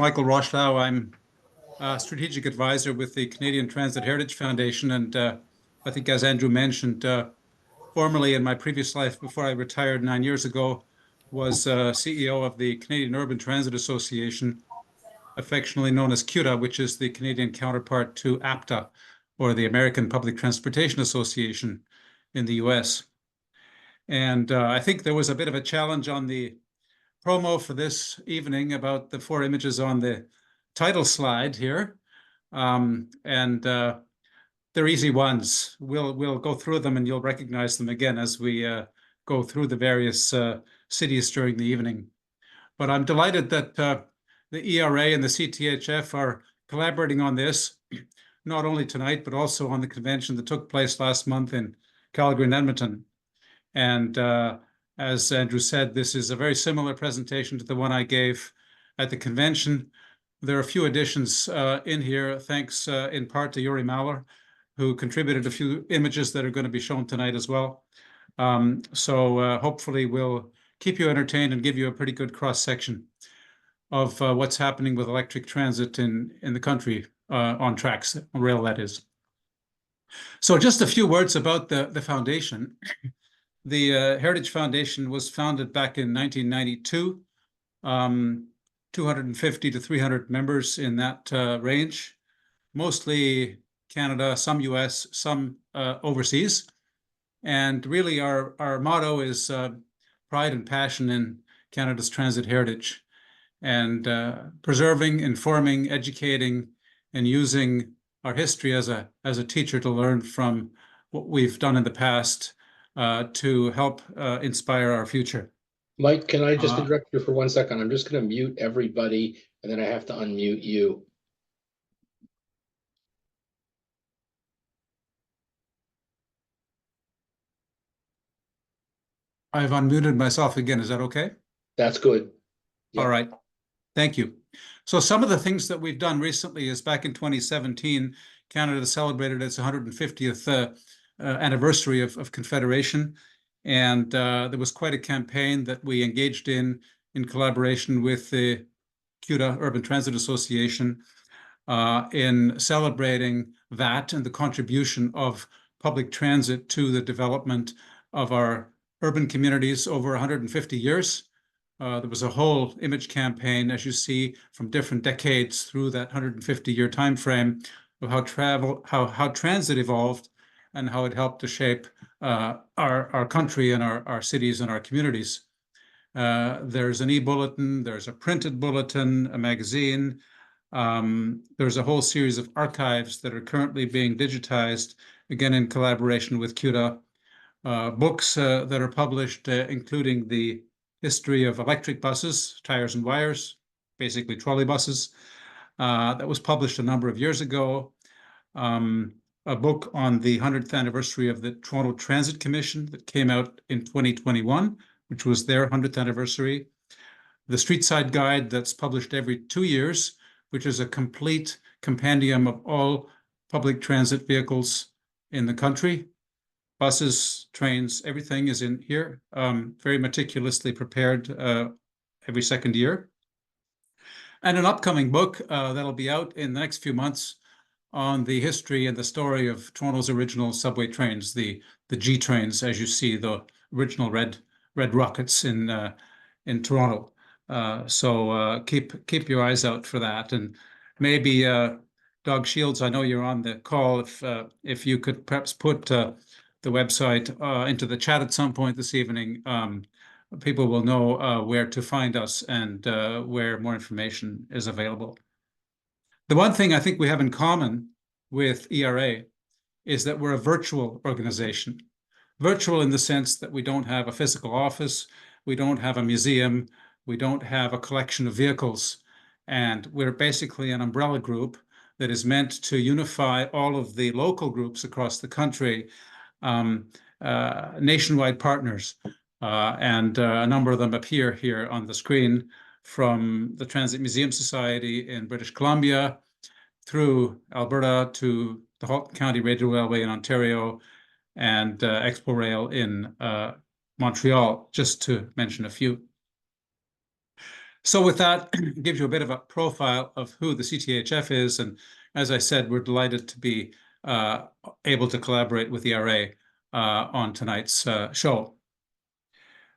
Michael Roschlau. I'm a strategic advisor with the Canadian Transit Heritage Foundation. And I think, as Andrew mentioned, formerly in my previous life, before I retired 9 years ago, was CEO of the Canadian Urban Transit Association, affectionately known as CUTA, which is the Canadian counterpart to APTA, or the American Public Transportation Association in the US. And I think there was a bit of a challenge on the promo for this evening about the 4 images on the title slide here. They're easy ones. We'll go through them and you'll recognize them again as we go through the various cities during the evening. But I'm delighted that the ERA and the CTHF are collaborating on this, not only tonight, but also on the convention that took place last month in Calgary and Edmonton. And as Andrew said, this is a very similar presentation to the one I gave at the convention. There are a few additions in here, thanks in part to Yuri Mahler, who contributed a few images that are going to be shown tonight as well. So hopefully we'll keep you entertained and give you a pretty good cross-section of what's happening with electric transit in the country, on tracks, on rail, that is. So just a few words about the foundation. The Heritage Foundation was founded back in 1992, 250 to 300 members in that range, mostly Canada, some US, some overseas. And really our motto is pride and passion in Canada's transit heritage, and preserving, informing, educating, and using our history as a teacher to learn from what we've done in the past to help inspire our future. Mike, can I just interrupt you for 1 second? I'm just going to mute everybody, and then I have to unmute you. I've unmuted myself again. Is that okay? That's good. Yeah. All right. Thank you. So some of the things that we've done recently is back in 2017, Canada celebrated its 150th anniversary of Confederation. And there was quite a campaign that we engaged in collaboration with the CUTA Urban Transit Association in celebrating that and the contribution of public transit to the development of our urban communities over 150 years. There was a whole image campaign, as you see, from different decades through that 150-year time frame of how transit evolved and how it helped to shape our country and our cities and our communities. There's an e-bulletin, there's a printed bulletin, a magazine. There's a whole series of archives that are currently being digitized, again in collaboration with CUTA. Books that are published, including the history of electric buses, tires and wires, basically trolley buses. That was published a number of years ago. A book on the 100th anniversary of the Toronto Transit Commission that came out in 2021, which was their 100th anniversary. The Street Side Guide that's published every 2 years, which is a complete compendium of all public transit vehicles in the country. Buses, trains, everything is in here, very meticulously prepared every second year. And an upcoming book that'll be out in the next few months on the history and the story of Toronto's original subway trains, the G trains, as you see, the original red rockets in Toronto. So keep your eyes out for that. And maybe Doug Shields, I know you're on the call. If you could perhaps put the website into the chat at some point this evening, people will know where to find us and where more information is available. The one thing I think we have in common with ERA is that we're a virtual organization. Virtual in the sense that we don't have a physical office, we don't have a museum, we don't have a collection of vehicles, and we're basically an umbrella group that is meant to unify all of the local groups across the country, nationwide partners, and a number of them appear here on the screen, from the Transit Museum Society in British Columbia, through Alberta to the Halton County Radio Railway in Ontario, and Expo Rail in Montreal, just to mention a few. So with that, it gives you a bit of a profile of who the CTHF is. And as I said, we're delighted to be able to collaborate with the RA on tonight's show.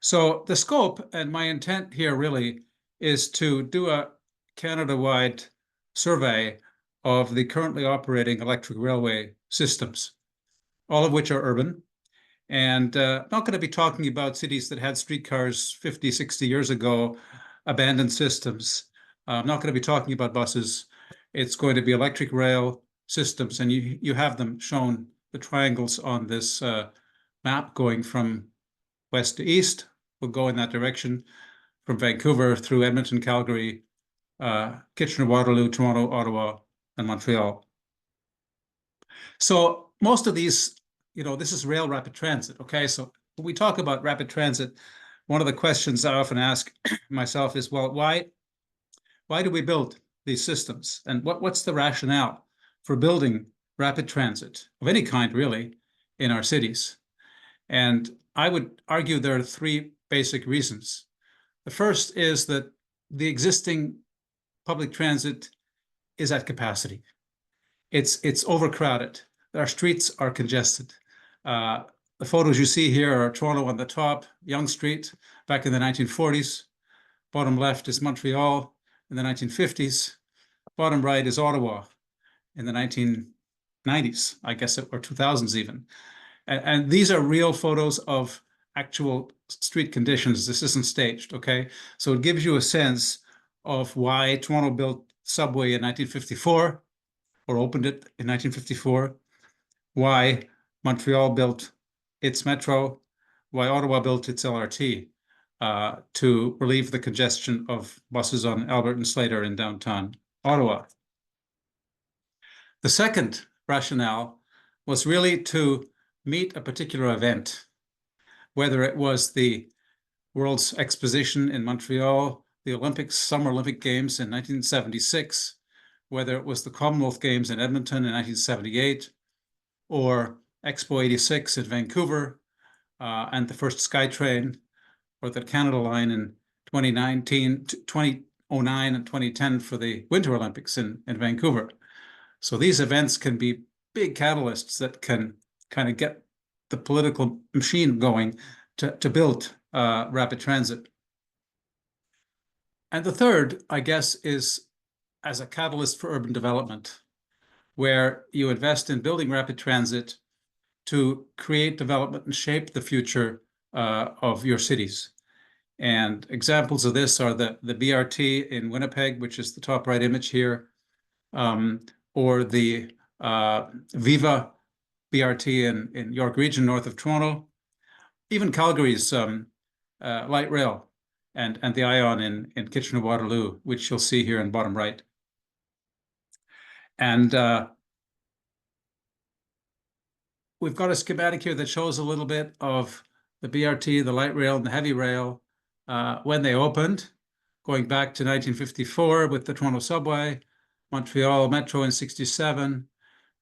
So the scope and my intent here really is to do a Canada-wide survey of the currently operating electric railway systems, all of which are urban. And I'm not going to be talking about cities that had streetcars 50, 60 years ago, abandoned systems. I'm not going to be talking about buses. It's going to be electric rail systems. And you have them shown, the triangles on this map going from west to east. We'll go in that direction from Vancouver through Edmonton, Calgary, Kitchener, Waterloo, Toronto, Ottawa, and Montreal. So most of these, this is rail rapid transit, okay? So when we talk about rapid transit, one of the questions I often ask myself is, well, why do we build these systems? And what's the rationale for building rapid transit of any kind, really, in our cities? And I would argue there are three basic reasons. The first is that the existing public transit is at capacity. It's overcrowded. Our streets are congested. The photos you see here are Toronto on the top, Yonge Street, back in the 1940s. Bottom left is Montreal in the 1950s. Bottom right is Ottawa in the 1990s, I guess, or 2000s even. And these are real photos of actual street conditions. This isn't staged, okay? So it gives you a sense of why Toronto built subway in 1954 or opened it in 1954, why Montreal built its metro, why Ottawa built its LRT to relieve the congestion of buses on Albert and Slater in downtown Ottawa. The second rationale was really to meet a particular event, whether it was the World's Exposition in Montreal, the Olympics, Summer Olympic Games in 1976, whether it was the Commonwealth Games in Edmonton in 1978, or Expo 86 in Vancouver, and the first SkyTrain, or the Canada Line in 2009 and 2010 for the Winter Olympics in Vancouver. So these events can be big catalysts that can kind of get the political machine going to build rapid transit. And the third, I guess, is as a catalyst for urban development, where you invest in building rapid transit to create development and shape the future of your cities. And examples of this are the BRT in Winnipeg, which is the top right image here, or the Viva BRT in York Region, north of Toronto, even Calgary's light rail and the Ion in Kitchener-Waterloo, which you'll see here in bottom right. And we've got a schematic here that shows a little bit of the BRT, the light rail, and the heavy rail when they opened, going back to 1954 with the Toronto subway, Montreal Metro in 67.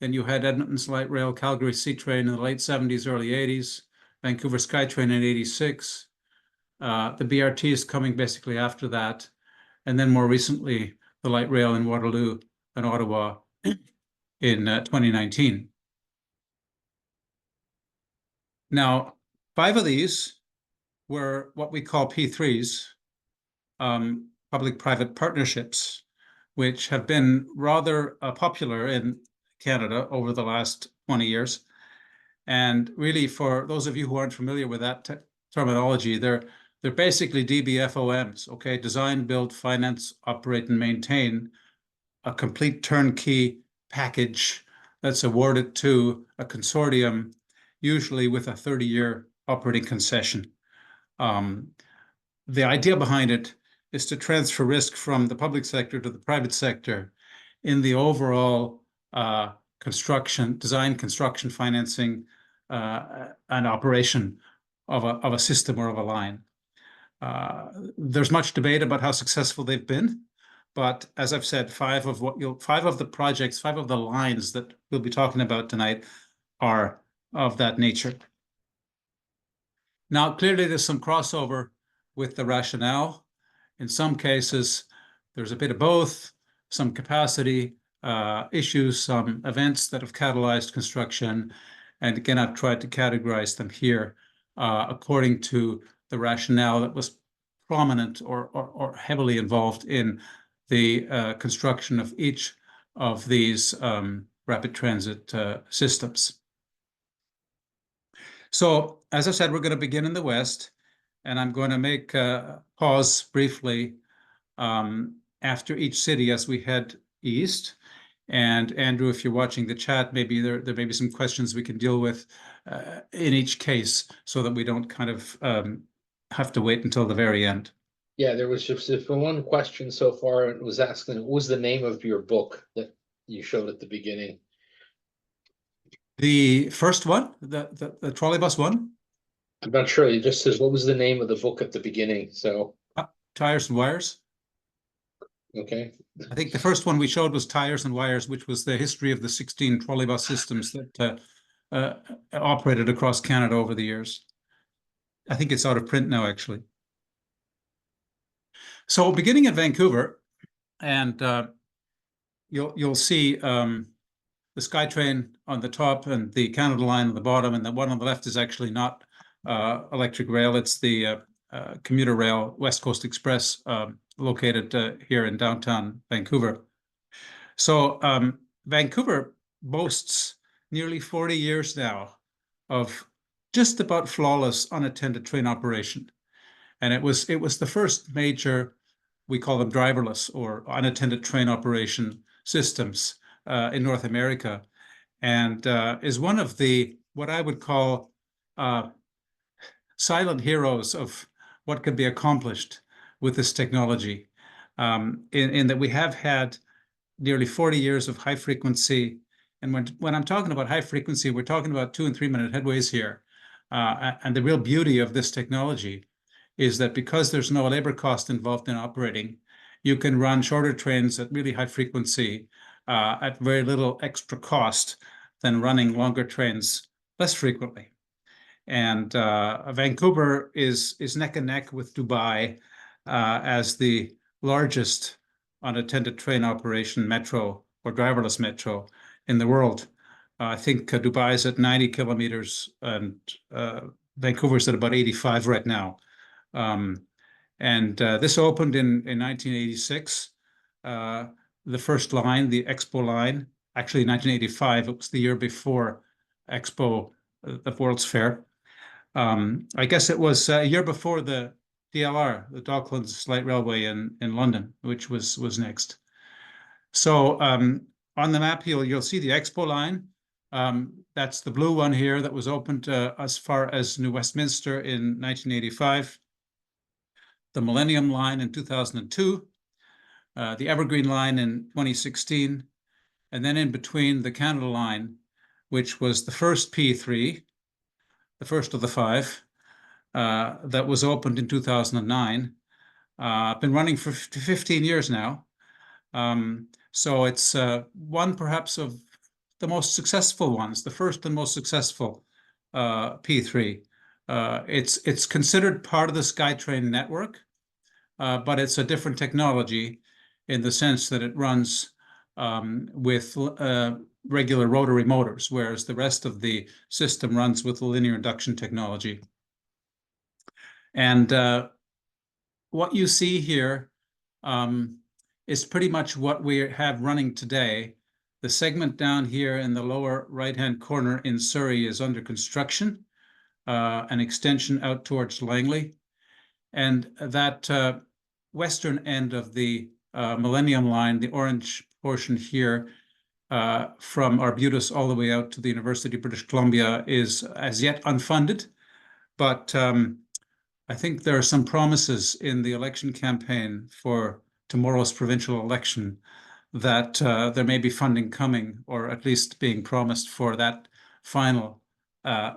Then you had Edmonton's light rail, Calgary C-train in the late 70s, early 80s, Vancouver SkyTrain in 86. The BRT is coming basically after that. And then more recently, the light rail in Waterloo and Ottawa in 2019. Now, 5 of these were what we call P3s, public-private partnerships, which have been rather popular in Canada over the last 20 years. And really, for those of you who aren't familiar with that terminology, they're basically DBFOMs, okay? Design, build, finance, operate, and maintain a complete turnkey package that's awarded to a consortium, usually with a 30-year operating concession. The idea behind it is to transfer risk from the public sector to the private sector in the overall design, construction, financing, and operation of a system or of a line. There's much debate about how successful they've been, but as I've said, 5 of the projects, 5 of the lines that we'll be talking about tonight are of that nature. Now, clearly there's some crossover with the rationale, In some cases, there's a bit of both, some capacity issues, some events that have catalyzed construction. And again, I've tried to categorize them here according to the rationale that was prominent or heavily involved in the construction of each of these rapid transit systems. So, as I said, we're going to begin in the West, and I'm going to make a pause briefly after each city as we head east. And Andrew, if you're watching the chat, maybe there may be some questions we can deal with in each case so that we don't kind of have to wait until the very end. Yeah, there was just one question so far. It was asking, what was the name of your book that you showed at the beginning? The first one, the trolley bus one? I'm not sure. It just says, what was the name of the book at the beginning? So, Tires and Wires. okay. I think the first one we showed was Tires and Wires, which was the history of the 16 trolley bus systems that operated across Canada over the years. I think it's out of print now, actually. So beginning at Vancouver, and you'll see the SkyTrain on the top and the Canada Line on the bottom, and the one on the left is actually not electric rail. It's the commuter rail, West Coast Express, located here in downtown Vancouver. So Vancouver boasts nearly 40 years now of just about flawless unattended train operation. And it was the first major, we call them driverless or unattended train operation systems in North America, and is one of the, what I would call silent heroes of what could be accomplished with this technology, in that we have had nearly 40 years of high frequency. And when I'm talking about high frequency, we're talking about 2 and 3 minute headways here. And the real beauty of this technology is that because there's no labor cost involved in operating, you can run shorter trains at really high frequency at very little extra cost than running longer trains less frequently. And Vancouver is neck and neck with Dubai as the largest unattended train operation metro or driverless metro in the world. I think Dubai is at 90 kilometers and Vancouver's at about 85 right now. And this opened in 1986. The first line, the Expo line, actually in 1985, it was the year before Expo, the World's Fair. I guess it was a year before the DLR, the Docklands Light Railway in London, which was next. So on the map here, you'll see the Expo line. That's the blue one here that was opened as far as New Westminster in 1985. The Millennium Line in 2002, the Evergreen Line in 2016, and then in between the Canada Line, which was the first P3, the first of the 5, that was opened in 2009. Been running for 15 years now. So it's one perhaps of the most successful ones, the first and most successful P3. It's considered part of the SkyTrain network, but it's a different technology in the sense that it runs with regular rotary motors, whereas the rest of the system runs with linear induction technology. And what you see here is pretty much what we have running today. The segment down here in the lower right-hand corner in Surrey is under construction, an extension out towards Langley. And that western end of the Millennium Line, the orange portion here, from Arbutus all the way out to the University of British Columbia, is as yet unfunded. But I think there are some promises in the election campaign for tomorrow's provincial election that there may be funding coming, or at least being promised, for that final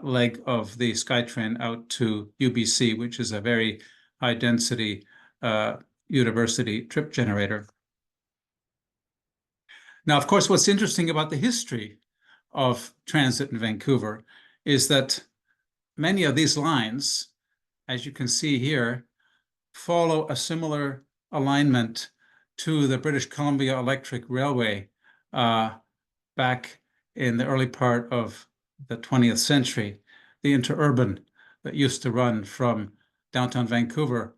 leg of the SkyTrain out to UBC, which is a very high-density university trip generator. Now, of course, what's interesting about the history of transit in Vancouver is that many of these lines, as you can see here, follow a similar alignment to the British Columbia Electric Railway back in the early part of the 20th century, the interurban that used to run from downtown Vancouver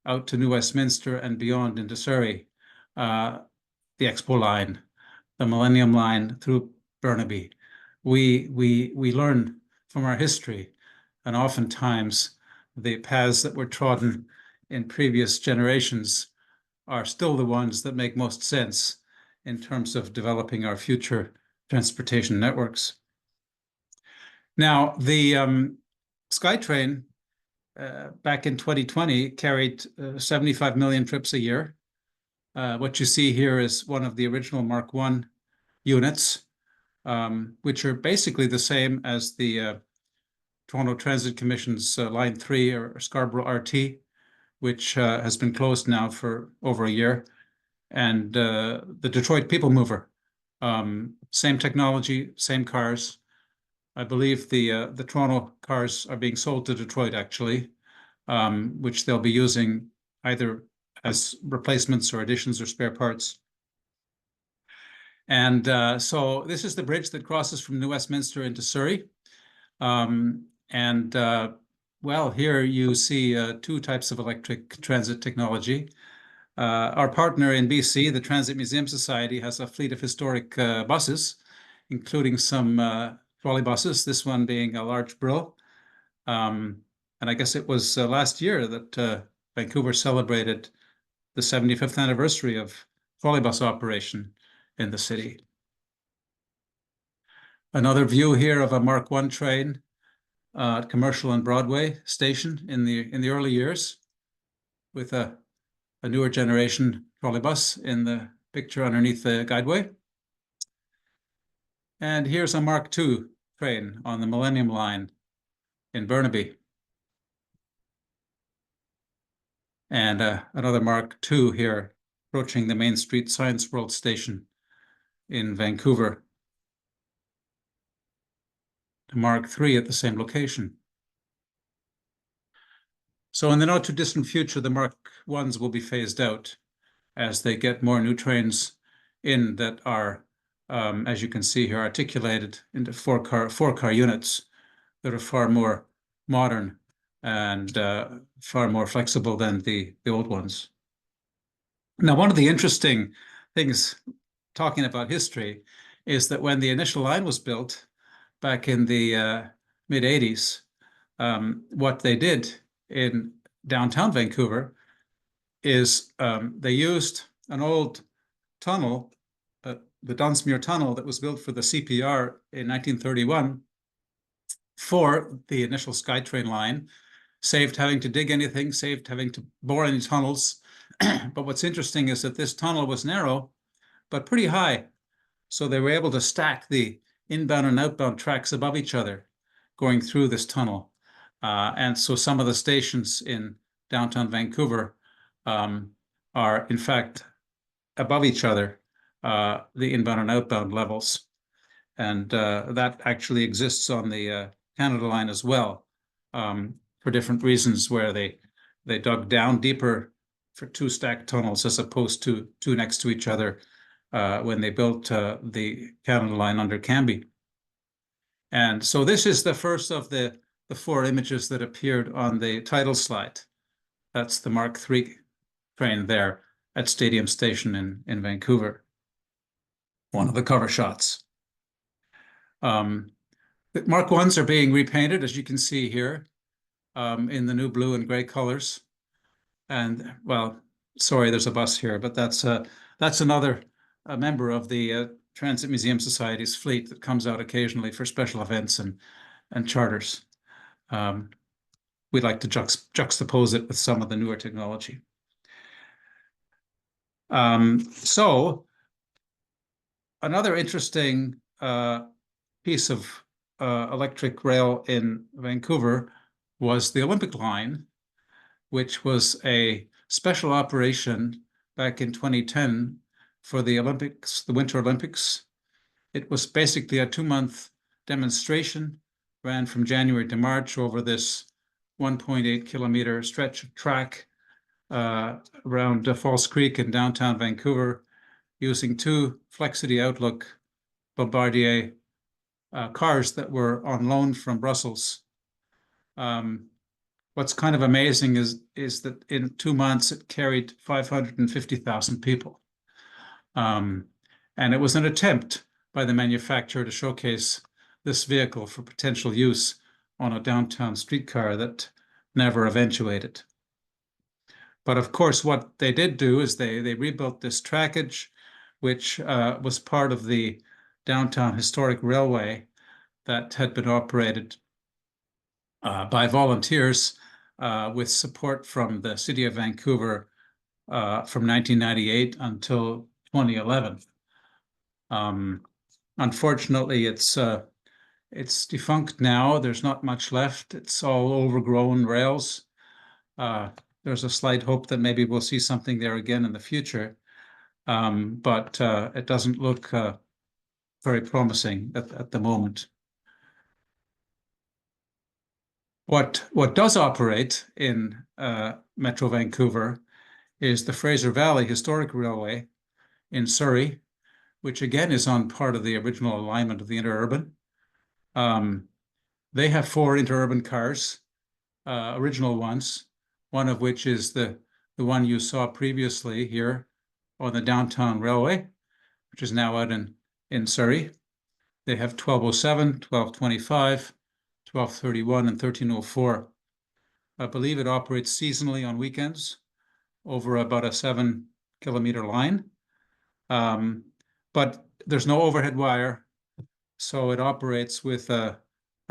out to New Westminster and beyond into Surrey, the Expo Line, the Millennium Line through Burnaby. We learn from our history, and oftentimes the paths that were trodden in previous generations are still the ones that make most sense in terms of developing our future transportation networks. Now, the SkyTrain back in 2020 carried 75 million trips a year. What you see here is one of the original Mark I units, which are basically the same as the Toronto Transit Commission's Line 3 or Scarborough RT, which has been closed now for over a year, and the Detroit People Mover. Same technology, same cars. I believe the Toronto cars are being sold to Detroit, actually, which they'll be using either as replacements or additions or spare parts. And so this is the bridge that crosses from New Westminster into Surrey. Well, here you see two types of electric transit technology. Our partner in BC, the Transit Museum Society, has a fleet of historic buses, including some trolley buses, this one being a large Brill. And I guess it was last year that Vancouver celebrated the 75th anniversary of trolley bus operation in the city. Another view here of a Mark I train at Commercial and Broadway station in the early years, with a newer generation trolley bus in the picture underneath the guideway. And here's a Mark II train on the Millennium Line in Burnaby. And another Mark II here approaching the Main Street Science World Station in Vancouver. To Mark III at the same location. So in the not too distant future, the Mark I's will be phased out as they get more new trains in that are, as you can see here, articulated into four-car units that are far more modern and far more flexible than the old ones. Now, one of the interesting things, talking about history, is that when the initial line was built back in the mid-'80s, what they did in downtown Vancouver is they used an old tunnel, the Dunsmuir Tunnel that was built for the CPR in 1931 for the initial SkyTrain line, saved having to dig anything, saved having to bore any tunnels. But what's interesting is that this tunnel was narrow, but pretty high. So they were able to stack the inbound and outbound tracks above each other going through this tunnel. And so some of the stations in downtown Vancouver are, in fact, above each other, the inbound and outbound levels. And that actually exists on the Canada Line as well, for different reasons, where they dug down deeper for two stacked tunnels as opposed to two next to each other when they built the Canada Line under Cambie. And so this is the first of the four images that appeared on the title slide. That's the Mark III train there at Stadium Station in Vancouver. One of the cover shots. The Mark I's are being repainted, as you can see here, in the new blue and gray colors. And, well, sorry, there's a bus here, but that's another member of the Transit Museum Society's fleet that comes out occasionally for special events and charters. We'd like to juxtapose it with some of the newer technology. So another interesting piece of electric rail in Vancouver was the Olympic Line, which was a special operation back in 2010 for the Olympics, the Winter Olympics. It was basically a 2-month demonstration, ran from January to March over this 1.8 kilometer stretch of track around Falls Creek in downtown Vancouver using two Flexity Outlook Bombardier cars that were on loan from Brussels. What's kind of amazing is that in 2 months it carried 550,000 people. And it was an attempt by the manufacturer to showcase this vehicle for potential use on a downtown streetcar that never eventuated. But of course, what they did do is they rebuilt this trackage, which was part of the downtown historic railway that had been operated by volunteers with support from the city of Vancouver from 1998 until 2011. Unfortunately, it's defunct now. There's not much left. It's all overgrown rails. There's a slight hope that maybe we'll see something there again in the future, but it doesn't look very promising at the moment. What does operate in Metro Vancouver is the Fraser Valley Historic Railway in Surrey, which again is on part of the original alignment of the interurban. They have 4 interurban cars, original ones, one of which is the one you saw previously here on the downtown railway, which is now out in Surrey. They have 1207, 1225, 1231, and 1304. I believe it operates seasonally on weekends over about a 7-kilometer line. But there's no overhead wire, so it operates with a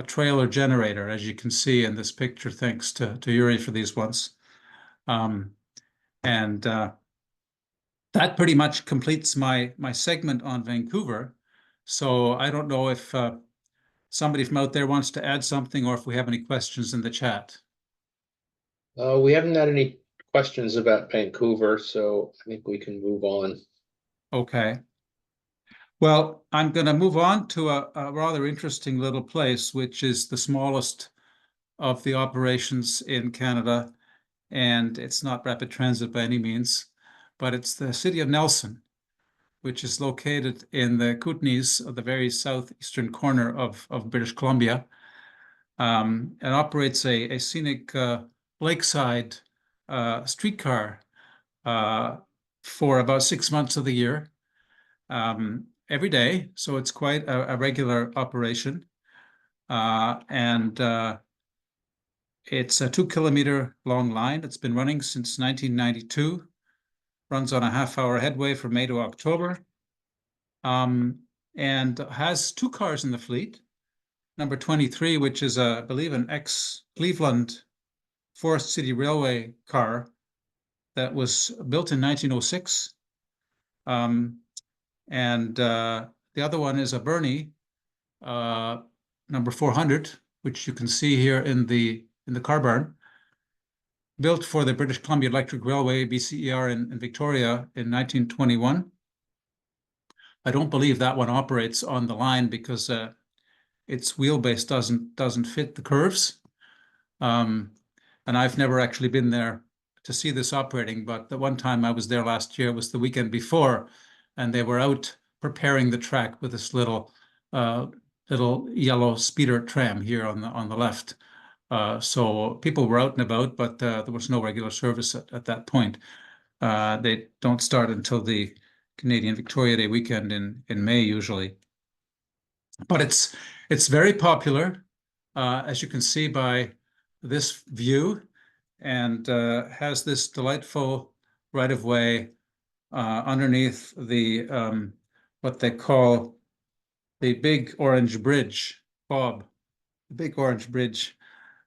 trailer generator, as you can see in this picture, thanks to Yuri for these ones. That pretty much completes my segment on Vancouver. So I don't know if somebody from out there wants to add something or if we have any questions in the chat. We haven't had any questions about Vancouver, so I think we can move on. Okay. Well, I'm going to move on to a rather interesting little place, which is the smallest of the operations in Canada. And it's not rapid transit by any means, but it's the city of Nelson, which is located in the Kootenays, the very southeastern corner of British Columbia, and operates a scenic lakeside streetcar for about 6 months of the year, every day. So it's quite a regular operation. It's a 2-kilometer long line. It's been running since 1992, runs on a half-hour headway from May to October, and has 2 cars in the fleet. Number 23, which is, I believe, an ex-Cleveland Forest City Railway car that was built in 1906. The other one is a Bernie, number 400, which you can see here in the car barn, built for the British Columbia Electric Railway, BCER, in Victoria in 1921. I don't believe that one operates on the line because its wheelbase doesn't fit the curves. And I've never actually been there to see this operating, but the one time I was there last year was the weekend before, and they were out preparing the track with this little yellow speeder tram here on the left. So people were out and about, but there was no regular service at that point. They don't start until the Canadian Victoria Day weekend in May usually. But it's very popular, as you can see by this view, and has this delightful right-of-way underneath the what they call the Big Orange Bridge, Bob, the Big Orange Bridge,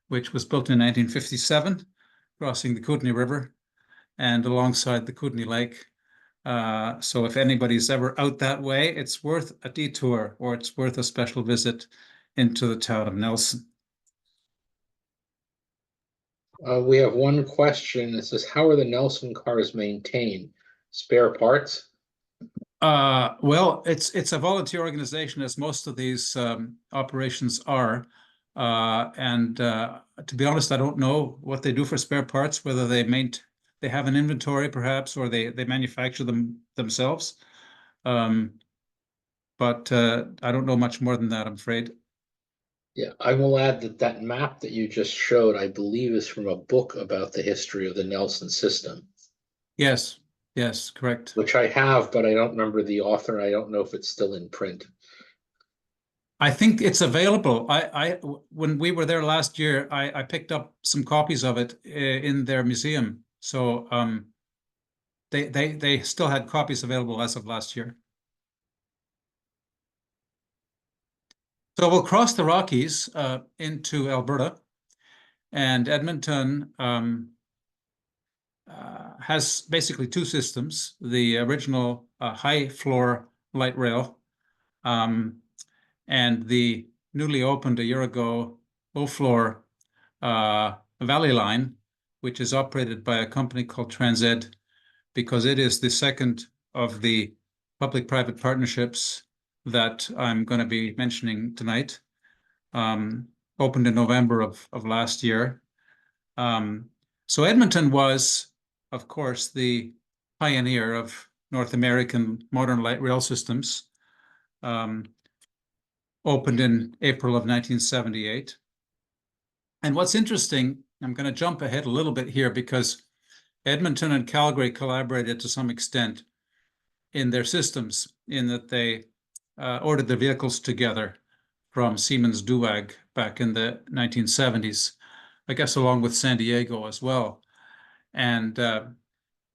which was built in 1957, crossing the Kootenay River and alongside the Kootenay Lake. So if anybody's ever out that way, it's worth a detour, or it's worth a special visit into the town of Nelson. We have one question that says, how are the Nelson cars maintained? Spare parts? Well, it's a volunteer organization, as most of these operations are. To be honest, I don't know what they do for spare parts, whether they they have an inventory perhaps, or they manufacture them themselves. But I don't know much more than that, I'm afraid. Yeah, I will add that that map that you just showed, I believe, is from a book about the history of the Nelson system, Yes, yes, correct. which I have, but I don't remember the author. I don't know if it's still in print. I think it's available. When we were there last year, I picked up some copies of it in their museum. So they still had copies available as of last year. So we'll cross the Rockies into Alberta, and Edmonton has basically two systems: the original high floor light rail, and the newly opened a year ago low floor Valley Line, which is operated by a company called TransEd, because it is the second of the public-private partnerships that I'm going to be mentioning tonight. Opened in November of last year. So Edmonton was, of course, the pioneer of North American modern light rail systems. Opened in April of 1978. And what's interesting, I'm going to jump ahead a little bit here because Edmonton and Calgary collaborated to some extent in their systems, in that they ordered their vehicles together from Siemens Duwag back in the 1970s, I guess along with San Diego as well. And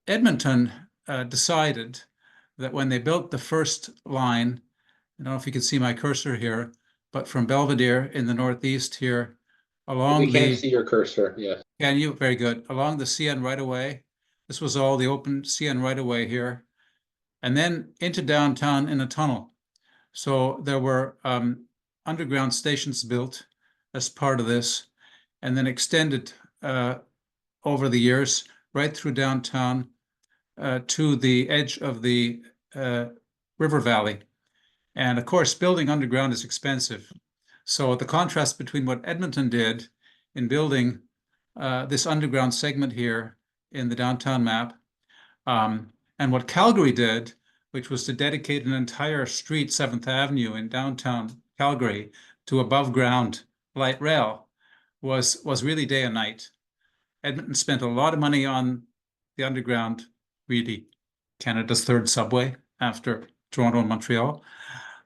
Edmonton decided that when they built the first line, I don't know if you can see my cursor here, but from Belvedere in the northeast here, We along can't the, see your cursor. Yeah. can you? Very good. Along the CN right-of-way. This was all the open CN right-of-way here. And then into downtown in a tunnel. So there were underground stations built as part of this, and then extended over the years right through downtown to the edge of the river valley. And of course, building underground is expensive. So the contrast between what Edmonton did in building this underground segment here in the downtown map and what Calgary did, which was to dedicate an entire street, 7th Avenue in downtown Calgary, to above ground light rail, was really day and night. Edmonton spent a lot of money on the underground, really Canada's third subway after Toronto and Montreal.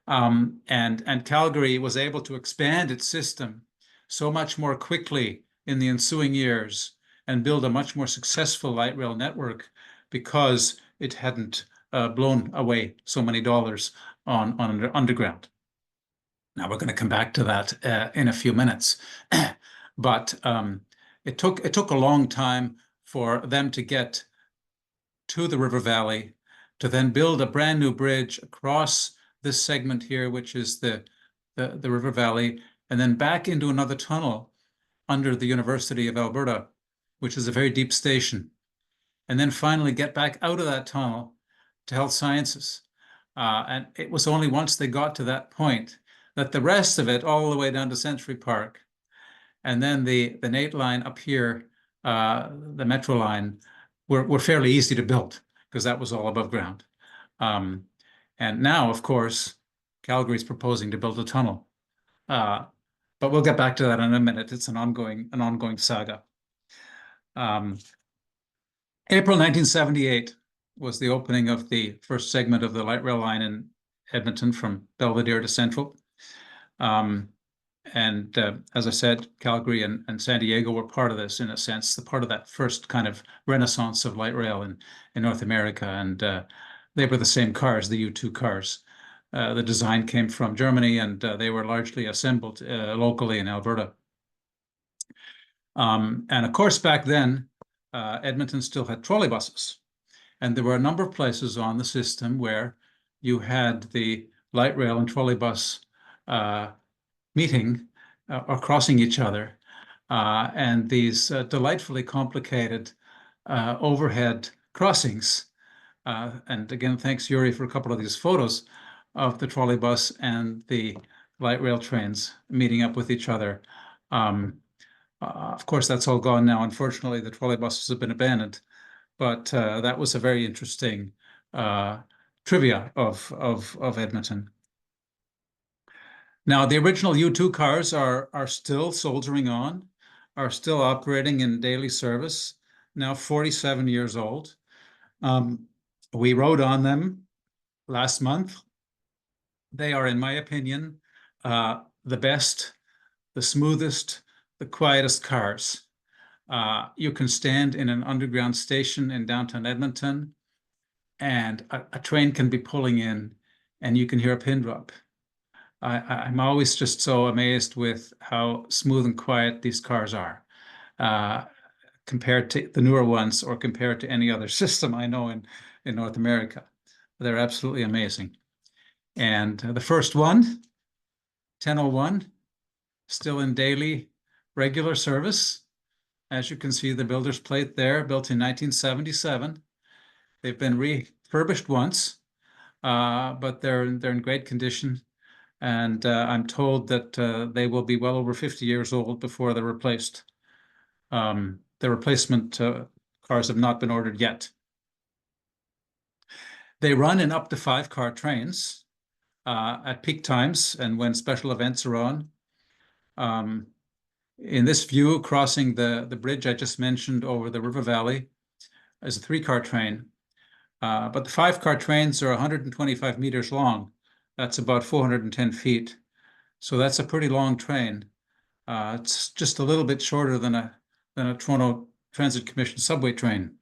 And Calgary was able to expand its system so much more quickly in the ensuing years and build a much more successful light rail network because it hadn't blown away so many dollars on underground. Now we're going to come back to that in a few minutes, but it took a long time for them to get to the river valley, to then build a brand new bridge across this segment here, which is the river valley, and then back into another tunnel under the University of Alberta, which is a very deep station, and then finally get back out of that tunnel to health sciences. And it was only once they got to that point that the rest of it, all the way down to Century Park, and then the NAIT line up here, the Metro line, were fairly easy to build because that was all above ground. And now, of course, Calgary's proposing to build a tunnel. But we'll get back to that in a minute. It's an ongoing saga. April 1978 was the opening of the first segment of the light rail line in Edmonton from Belvedere to Central. And as I said, Calgary and San Diego were part of this in a sense, the part of that first kind of renaissance of light rail in North America. And they were the same cars, the U2 cars. The design came from Germany, and they were largely assembled locally in Alberta. And of course, back then, Edmonton still had trolley buses. And there were a number of places on the system where you had the light rail and trolley bus meeting or crossing each other. And these delightfully complicated overhead crossings. And again, thanks, Yuri, for a couple of these photos of the trolley bus and the light rail trains meeting up with each other. Of course, that's all gone now. Unfortunately, the trolley buses have been abandoned. but that was a very interesting trivia of Edmonton. Now, the original U2 cars are still soldiering on, are still operating in daily service, now 47 years old. We rode on them last month. They are, in my opinion, the best, the smoothest, the quietest cars. You can stand in an underground station in downtown Edmonton, and a train can be pulling in, and you can hear a pin drop. I'm always just so amazed with how smooth and quiet these cars are, compared to the newer ones or compared to any other system I know in North America. They're absolutely amazing. And the first one, 1001, still in daily regular service. As you can see, the builder's plate there, built in 1977. They've been refurbished once, but they're in great condition. And I'm told that they will be well over 50 years old before they're replaced. The replacement cars have not been ordered yet. They run in up to 5-car trains at peak times and when special events are on. In this view, crossing the bridge I just mentioned over the river valley is a 3-car train. But the 5-car trains are 125 meters long. That's about 410 feet. So that's a pretty long train. It's just a little bit shorter than a Toronto Transit Commission subway train.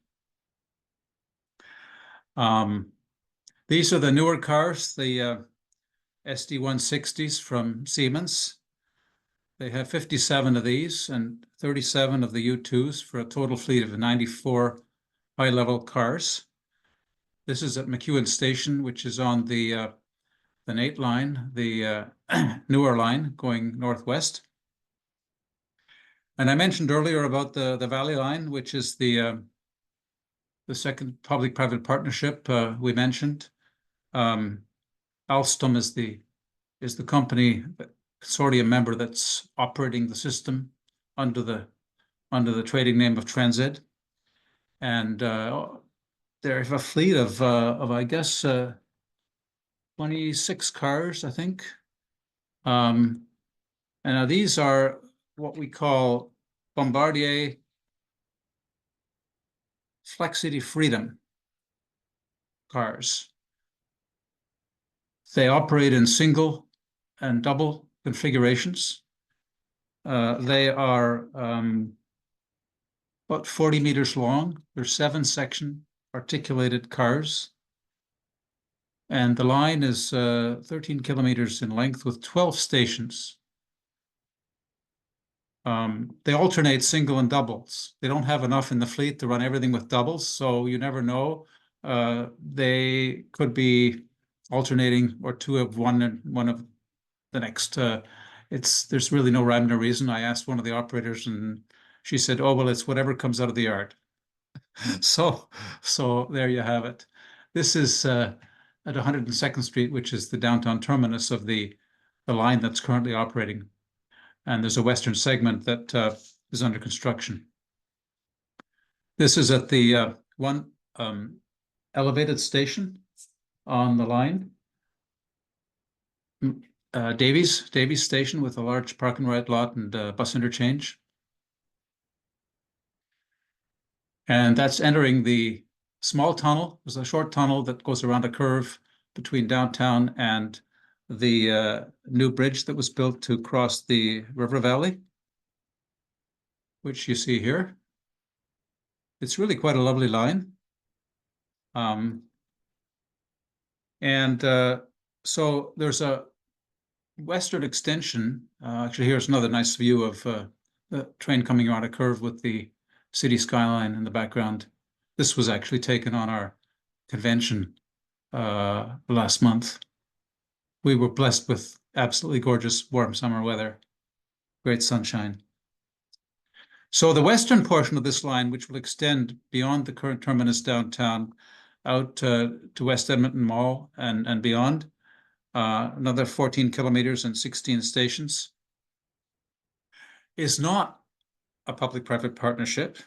These are the newer cars, the SD160s from Siemens. They have 57 of these and 37 of the U2s for a total fleet of 94 high-level cars. This is at McEwen Station, which is on the NAIT line, the newer line going northwest. And I mentioned earlier about the Valley line, which is the second public-private partnership we mentioned. Alstom is the company, consortium member that's operating the system under the trading name of Transit. And they have a fleet of I guess 26 cars, I think. And now these are what we call Bombardier Flexity Freedom cars. They operate in single and double configurations. They are about 40 meters long. They're 7-section articulated cars. And the line is 13 kilometers in length with 12 stations. They alternate single and doubles. They don't have enough in the fleet to run everything with doubles, so you never know. They could be alternating or two of one and one of the next. There's really no rhyme or reason. I asked one of the operators and she said, "Oh, well, it's whatever comes out of the yard." So there you have it. This is at 102nd Street, which is the downtown terminus of the line that's currently operating. And there's a western segment that is under construction. This is at the one elevated station on the line. Davies Station with a large park and ride lot and bus interchange. And that's entering the small tunnel. There's a short tunnel that goes around a curve between downtown and the new bridge that was built to cross the river valley, which you see here. It's really quite a lovely line. So there's a western extension. Actually, here's another nice view of the train coming around a curve with the city skyline in the background. This was actually taken on our convention last month. We were blessed with absolutely gorgeous warm summer weather, great sunshine. So the western portion of this line, which will extend beyond the current terminus downtown out to West Edmonton Mall and beyond, another 14 kilometers and 16 stations, is not a public-private partnership,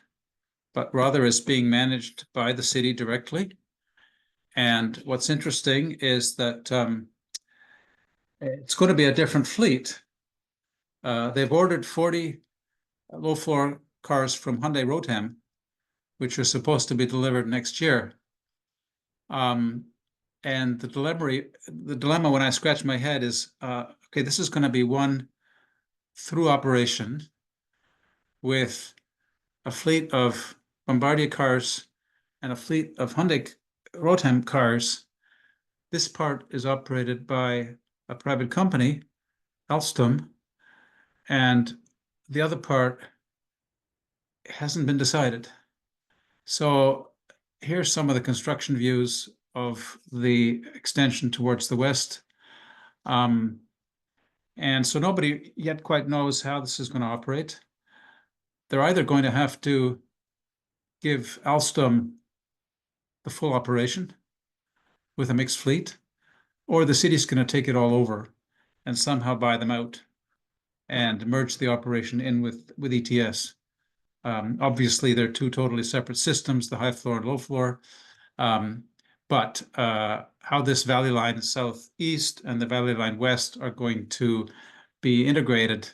but rather is being managed by the city directly. And what's interesting is that it's going to be a different fleet. They've ordered 40 low-floor cars from Hyundai Rotem, which are supposed to be delivered next year. And the dilemma when I scratch my head is, okay, this is going to be one through operation with a fleet of Bombardier cars and a fleet of Hyundai Rotem cars. This part is operated by a private company, Alstom, and the other part hasn't been decided. So here's some of the construction views of the extension towards the west. And so nobody yet quite knows how this is going to operate. They're either going to have to give Alstom the full operation with a mixed fleet, or the city's going to take it all over and somehow buy them out and merge the operation in with ETS. Obviously, they're two totally separate systems, the high floor and low floor. But how this Valley Line Southeast and the Valley Line West are going to be integrated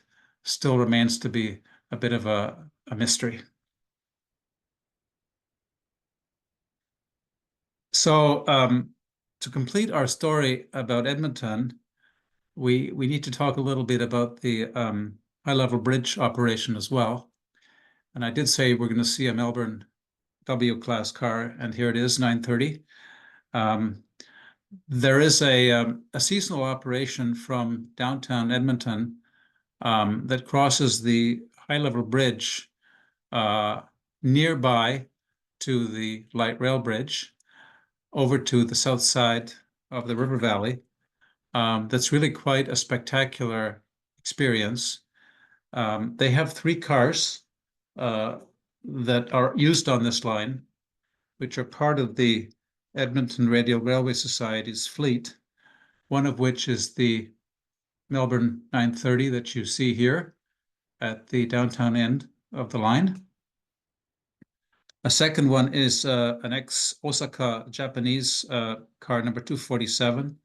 still remains to be a bit of a mystery. So to complete our story about Edmonton, we need to talk a little bit about the high-level bridge operation as well. And I did say we're going to see a Melbourne W-class car, and here it is, 9:30. There is a seasonal operation from downtown Edmonton that crosses the high-level bridge nearby to the light rail bridge over to the south side of the river valley. That's really quite a spectacular experience. They have 3 cars that are used on this line, which are part of the Edmonton Radial Railway Society's fleet, one of which is the Melbourne 9:30 that you see here at the downtown end of the line. A second one is an ex-Osaka Japanese car, number 247,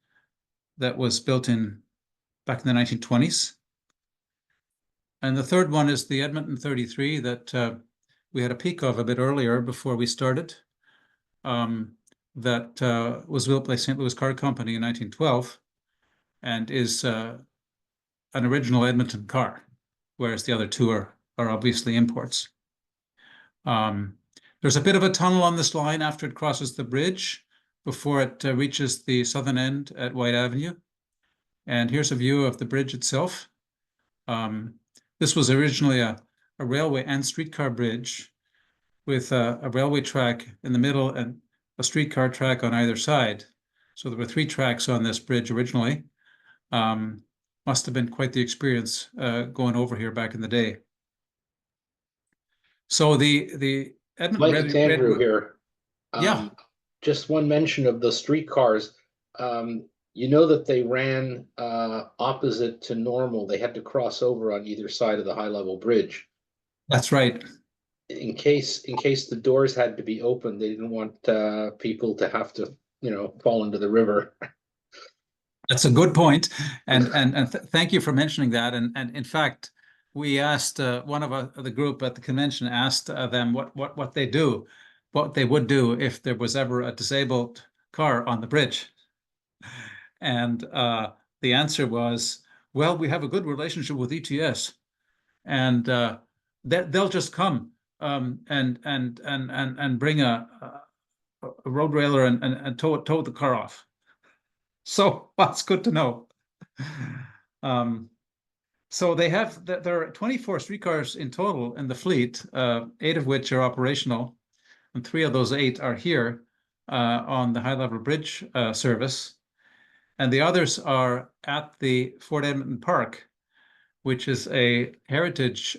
that was built back in the 1920s. And the third one is the Edmonton 33 that we had a peek of a bit earlier before we started, that was built by St. Louis Car Company in 1912 and is an original Edmonton car, whereas the other 2 are obviously imports. There's a bit of a tunnel on this line after it crosses the bridge before it reaches the southern end at White Avenue. And here's a view of the bridge itself. This was originally a railway and streetcar bridge with a railway track in the middle and a streetcar track on either side. So there were 3 tracks on this bridge originally. Must have been quite the experience going over here back in the day. So the Edmonton Mike, it's Andrew here. Yeah. Just one mention of the streetcars. You know that they ran opposite to normal. They had to cross over on either side of the high-level bridge. That's right. In case the doors had to be opened, they didn't want people to have to, fall into the river. That's a good point, and thank you for mentioning that. And in fact, we asked one of the group at the convention asked them what they would do if there was ever a disabled car on the bridge, and the answer was, well, we have a good relationship with ETS, and they'll just come and bring a road railer and tow the car off. So that's good to know. So there are 24 streetcars in total in the fleet, 8 of which are operational, and 3 of those 8 are here on the high-level bridge service. And the others are at the Fort Edmonton Park, which is a heritage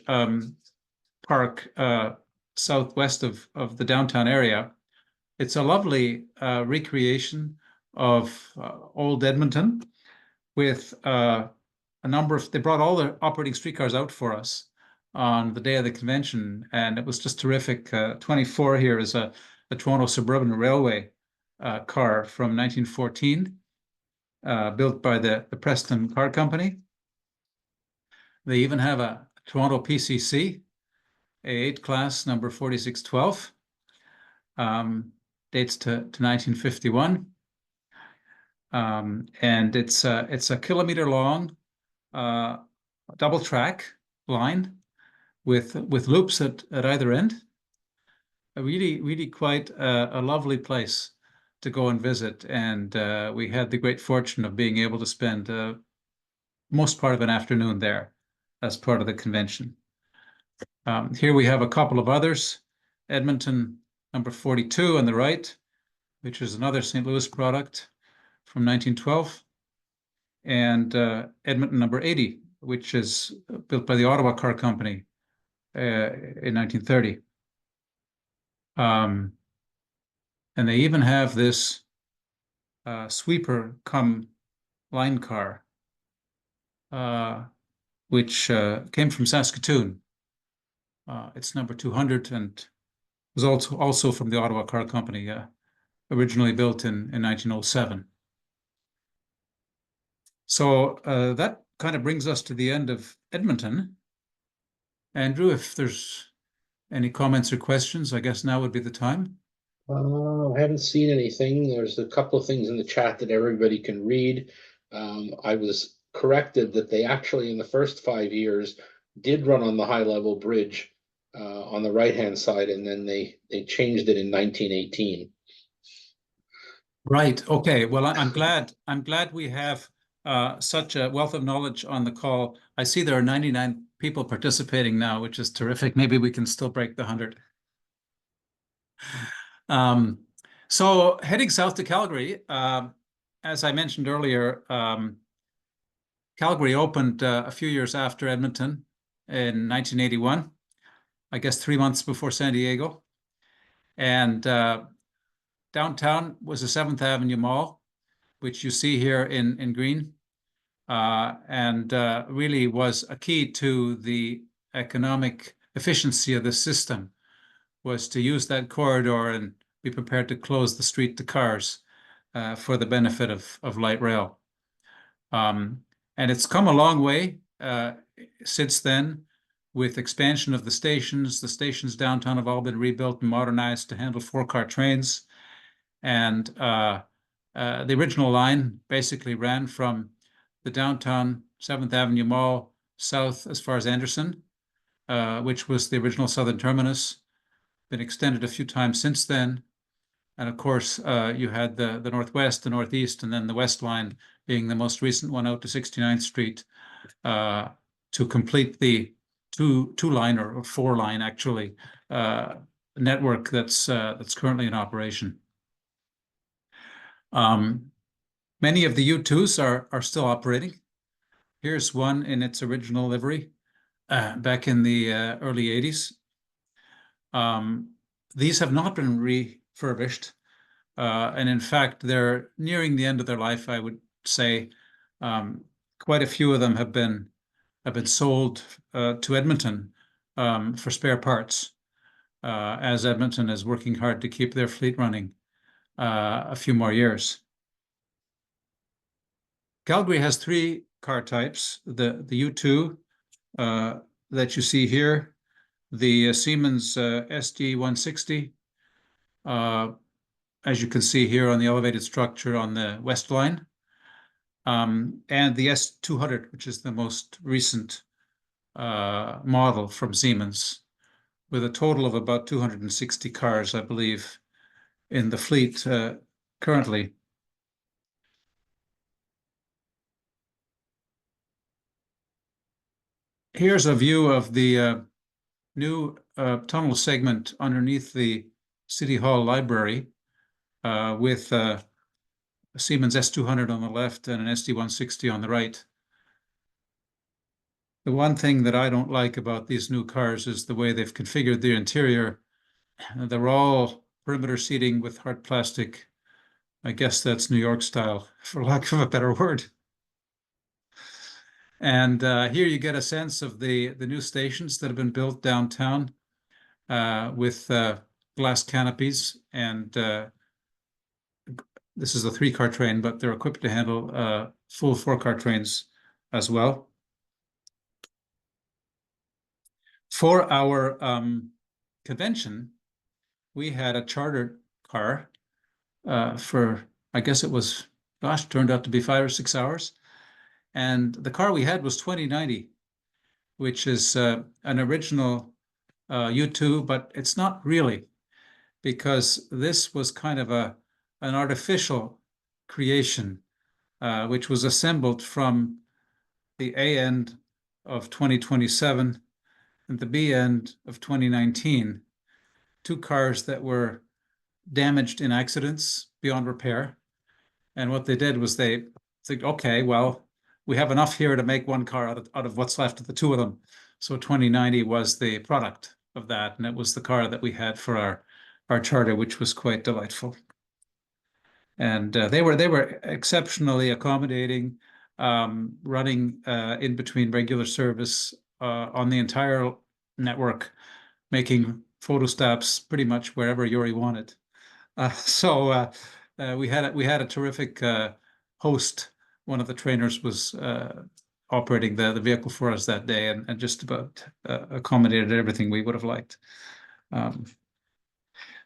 park southwest of the downtown area. It's a lovely recreation of old Edmonton with a number of, they brought all the operating streetcars out for us. on the day of the convention, and it was just terrific. 24 here is a Toronto Suburban Railway car from 1914, built by the Preston Car Company. They even have a Toronto PCC A8 class number 4612, dates to 1951. And it's a kilometer long double track line with loops at either end. A really quite a lovely place to go and visit. And we had the great fortune of being able to spend most part of an afternoon there as part of the convention. Here we have a couple of others. Edmonton number 42 on the right, which is another St. Louis product from 1912. And Edmonton number 80, which is built by the Ottawa Car Company in 1930. And they even have this sweeper cum line car, which came from Saskatoon. It's number 200 and was also from the Ottawa Car Company, originally built in 1907. So that kind of brings us to the end of Edmonton. Andrew, if there's any comments or questions, I guess now would be the time. I haven't seen anything. There's a couple of things in the chat that everybody can read. I was corrected that they actually, in the first 5 years, did run on the high-level bridge on the right-hand side, and then they changed it in 1918. Right. Okay. Well, I'm glad we have such a wealth of knowledge on the call. I see there are 99 people participating now, which is terrific. Maybe we can still break the 100. So heading south to Calgary, as I mentioned earlier, Calgary opened a few years after Edmonton in 1981, I guess 3 months before San Diego. And downtown was the 7th Avenue Mall, which you see here in green, and really was a key to the economic efficiency of the system, was to use that corridor and be prepared to close the street to cars for the benefit of light rail. And it's come a long way since then with expansion of the stations. The stations downtown have all been rebuilt and modernized to handle 4-car trains. And the original line basically ran from the downtown 7th Avenue Mall south as far as Anderson, which was the original southern terminus. Been extended a few times since then. And of course, you had the northwest, the northeast, and then the west line being the most recent one out to 69th Street to complete the two-line or 4-line actually network that's currently in operation. Many of the U2s are still operating. Here's one in its original livery back in the early 80s. These have not been refurbished, and in fact, they're nearing the end of their life, I would say. Quite a few of them have been sold to Edmonton for spare parts, as Edmonton is working hard to keep their fleet running a few more years. Calgary has 3 car types: the U2 that you see here, the Siemens SG 160, as you can see here on the elevated structure on the west line, and the S200, which is the most recent model from Siemens, with a total of about 260 cars, I believe, in the fleet currently. Here's a view of the new tunnel segment underneath the City Hall Library with a Siemens S200 on the left and an SD 160 on the right. The one thing that I don't like about these new cars is the way they've configured the interior. They're all perimeter seating with hard plastic. I guess that's New York style, for lack of a better word. And here you get a sense of the new stations that have been built downtown with glass canopies. And this is a 3-car train, but they're equipped to handle full 4-car trains as well. For our convention, we had a chartered car for, I guess it was, gosh, turned out to be 5 or 6 hours. And the car we had was 2090, which is an original U2, but it's not really, because this was kind of an artificial creation, which was assembled from the A end of 2027 and the B end of 2019, 2 cars that were damaged in accidents beyond repair. And what they did was they think, okay, well, we have enough here to make 1 car out of what's left of the 2 of them. So 2090 was the product of that, and it was the car that we had for our charter, which was quite delightful. And they were exceptionally accommodating, running in between regular service on the entire network, making photo stops pretty much wherever Yuri wanted. So we had a terrific host. One of the trainers was operating the vehicle for us that day, and just about accommodated everything we would have liked.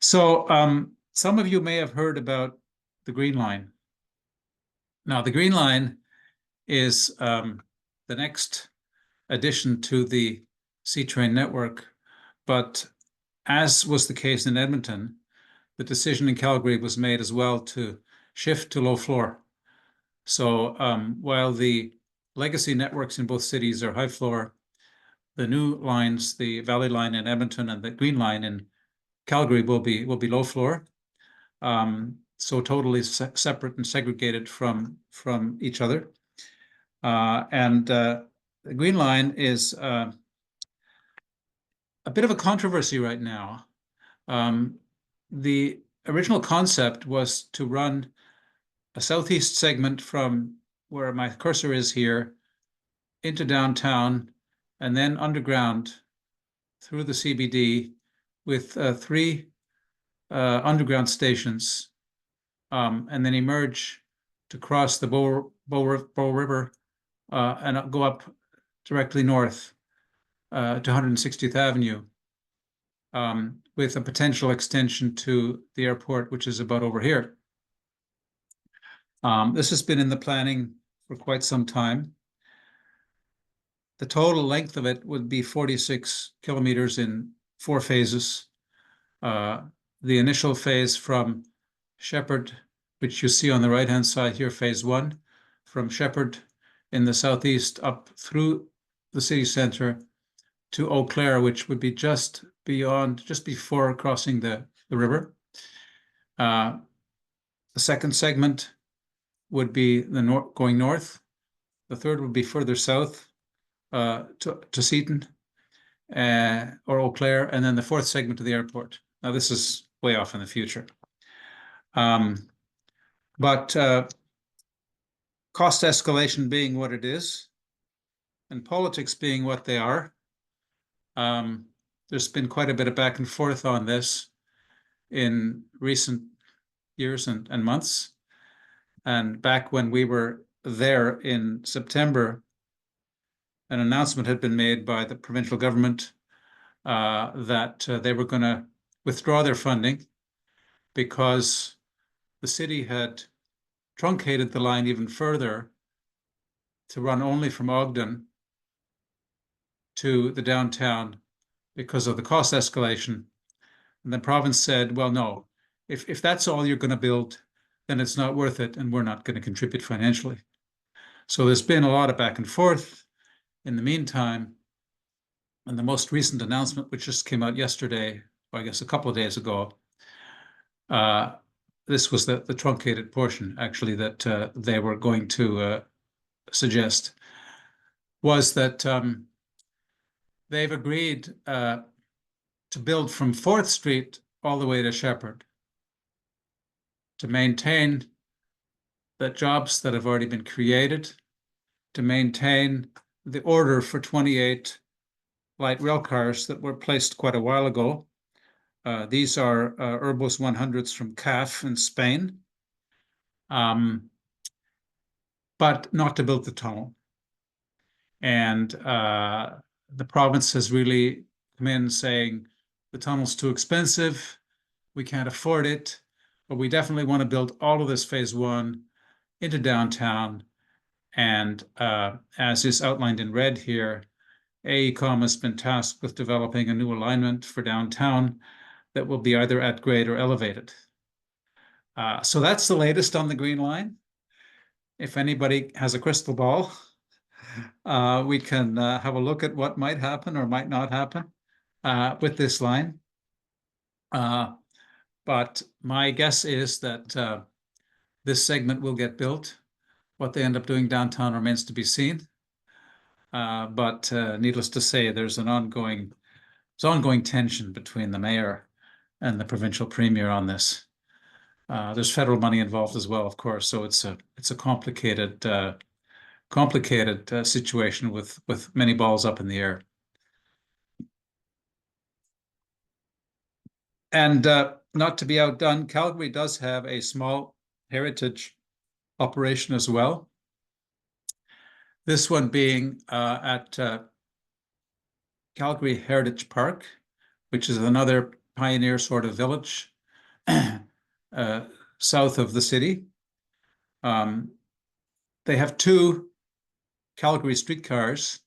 So some of you may have heard about the Green Line. Now, the Green Line is the next addition to the C-train network, but as was the case in Edmonton, the decision in Calgary was made as well to shift to low floor. So while the legacy networks in both cities are high floor, the new lines, the Valley Line in Edmonton and the Green Line in Calgary, will be low floor. So totally separate and segregated from each other. And the Green Line is a bit of a controversy right now. The original concept was to run a southeast segment from where my cursor is here into downtown and then underground through the CBD with 3 underground stations, and then emerge to cross the Bow River and go up directly north to 160th Avenue, with a potential extension to the airport, which is about over here. This has been in the planning for quite some time. The total length of it would be 46 kilometers in 4 phases. The initial phase from Shepherd, which you see on the right-hand side here, phase 1, from Shepherd in the southeast up through the city center to Eau Claire, which would be just before crossing the river. The second segment would be going north. The third would be further south to Seaton or Eau Claire, and then the 4th segment to the airport. Now, this is way off in the future. But cost escalation being what it is, and politics being what they are, there's been quite a bit of back and forth on this in recent years and months. And back when we were there in September, an announcement had been made by the provincial government that they were going to withdraw their funding because the city had truncated the line even further to run only from Ogden to the downtown because of the cost escalation. And the province said, well, no, if that's all you're going to build, then it's not worth it, and we're not going to contribute financially. So there's been a lot of back and forth in the meantime. And the most recent announcement, which just came out yesterday, or I guess a couple of days ago, this was the truncated portion, actually, that they were going to suggest, was that they've agreed to build from 4th Street all the way to Shepherd to maintain the jobs that have already been created, to maintain the order for 28 light rail cars that were placed quite a while ago. These are Urbos 100s from CAF in Spain, but not to build the tunnel. And the province has really come in saying the tunnel's too expensive, we can't afford it, but we definitely want to build all of this phase one into downtown. And as is outlined in red here, AECOM has been tasked with developing a new alignment for downtown that will be either at grade or elevated. So that's the latest on the Green Line. If anybody has a crystal ball, we can have a look at what might happen or might not happen with this line. But my guess is that this segment will get built. What they end up doing downtown remains to be seen. But needless to say, there's ongoing tension between the mayor and the provincial premier on this. There's federal money involved as well, of course, so it's a complicated situation with many balls up in the air. And not to be outdone, Calgary does have a small heritage operation as well. This one being at Calgary Heritage Park, which is another pioneer sort of village south of the city. They have two Calgary streetcars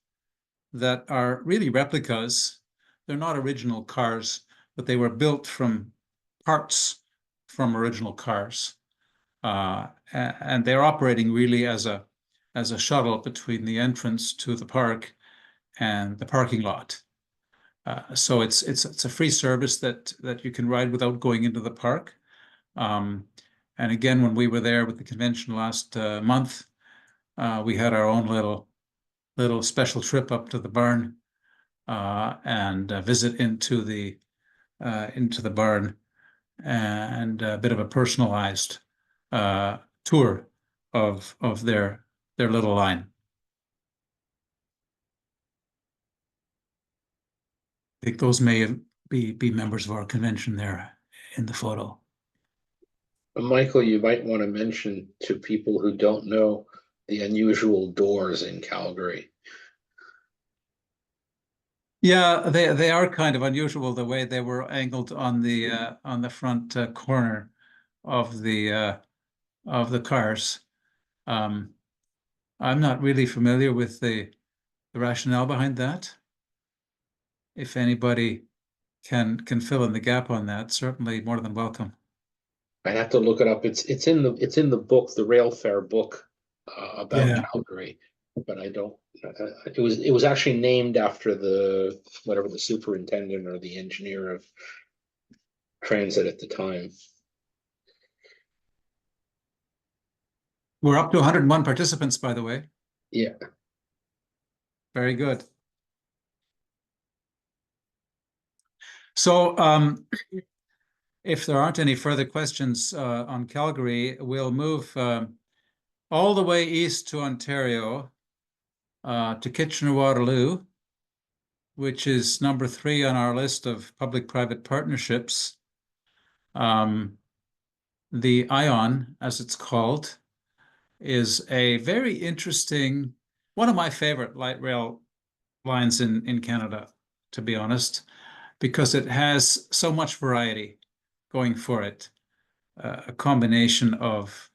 that are really replicas. They're not original cars, but they were built from parts from original cars. And they're operating really as a shuttle between the entrance to the park and the parking lot. So it's a free service that you can ride without going into the park. And again, when we were there with the convention last month, we had our own little special trip up to the barn and visit into the barn and a bit of a personalized tour of their little line. I think those may be members of our convention there in the photo. Michael, you might want to mention to people who don't know the unusual doors in Calgary. Yeah, they are kind of unusual the way they were angled on the front corner of the cars. I'm not really familiar with the rationale behind that. If anybody can fill in the gap on that, certainly more than welcome. I'd have to look it up. It's in the book, the Railfare book about Calgary, but I don't. It was actually named after the superintendent or the engineer of transit at the time. We're up to 101 participants, by the way. Yeah. Very good. So if there aren't any further questions on Calgary, we'll move all the way east to Ontario, to Kitchener-Waterloo, which is number 3 on our list of public-private partnerships. The ION, as it's called, is a very interesting, one of my favorite light rail lines in Canada, to be honest, because it has so much variety going for it. A combination of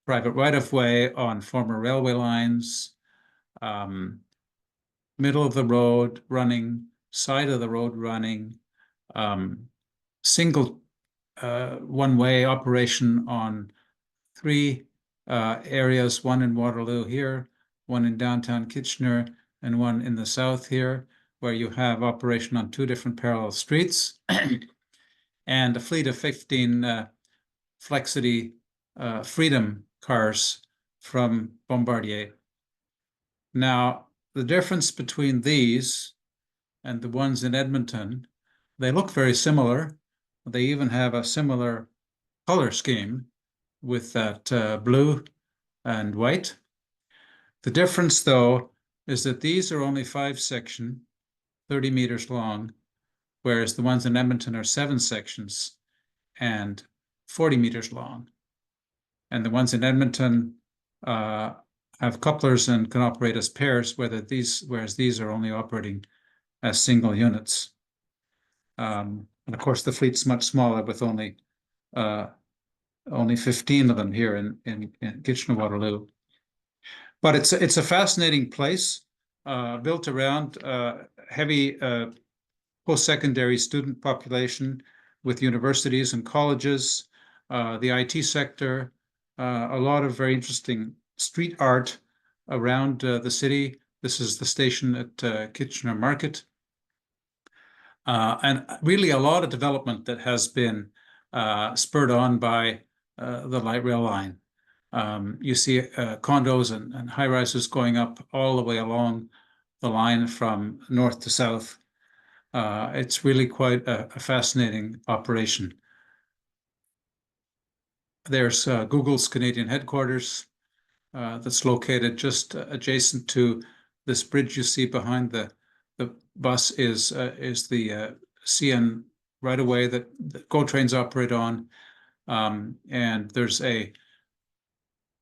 private right-of-way on former railway lines, middle of the road running, side of the road running, single one-way operation on 3 areas, one in Waterloo here, one in downtown Kitchener, and one in the south here, where you have operation on 2 different parallel streets, and a fleet of 15 Flexity Freedom cars from Bombardier. Now, the difference between these and the ones in Edmonton, they look very similar. They even have a similar color scheme with that blue and white. The difference, though, is that these are only 5-section, 30 meters long, whereas the ones in Edmonton are 7 sections and 40 meters long. And the ones in Edmonton have couplers and can operate as pairs, whereas these are only operating as single units. And of course, the fleet's much smaller, with only 15 of them here in Kitchener-Waterloo. But it's a fascinating place, built around heavy post-secondary student population with universities and colleges, the IT sector, a lot of very interesting street art around the city. This is the station at Kitchener Market. And really a lot of development that has been spurred on by the light rail line. You see condos and high-rises going up all the way along the line from north to south. It's really quite a fascinating operation. There's Google's Canadian headquarters that's located just adjacent to this bridge you see behind the bus is the CN right-of-way that GO trains operate on. And there's a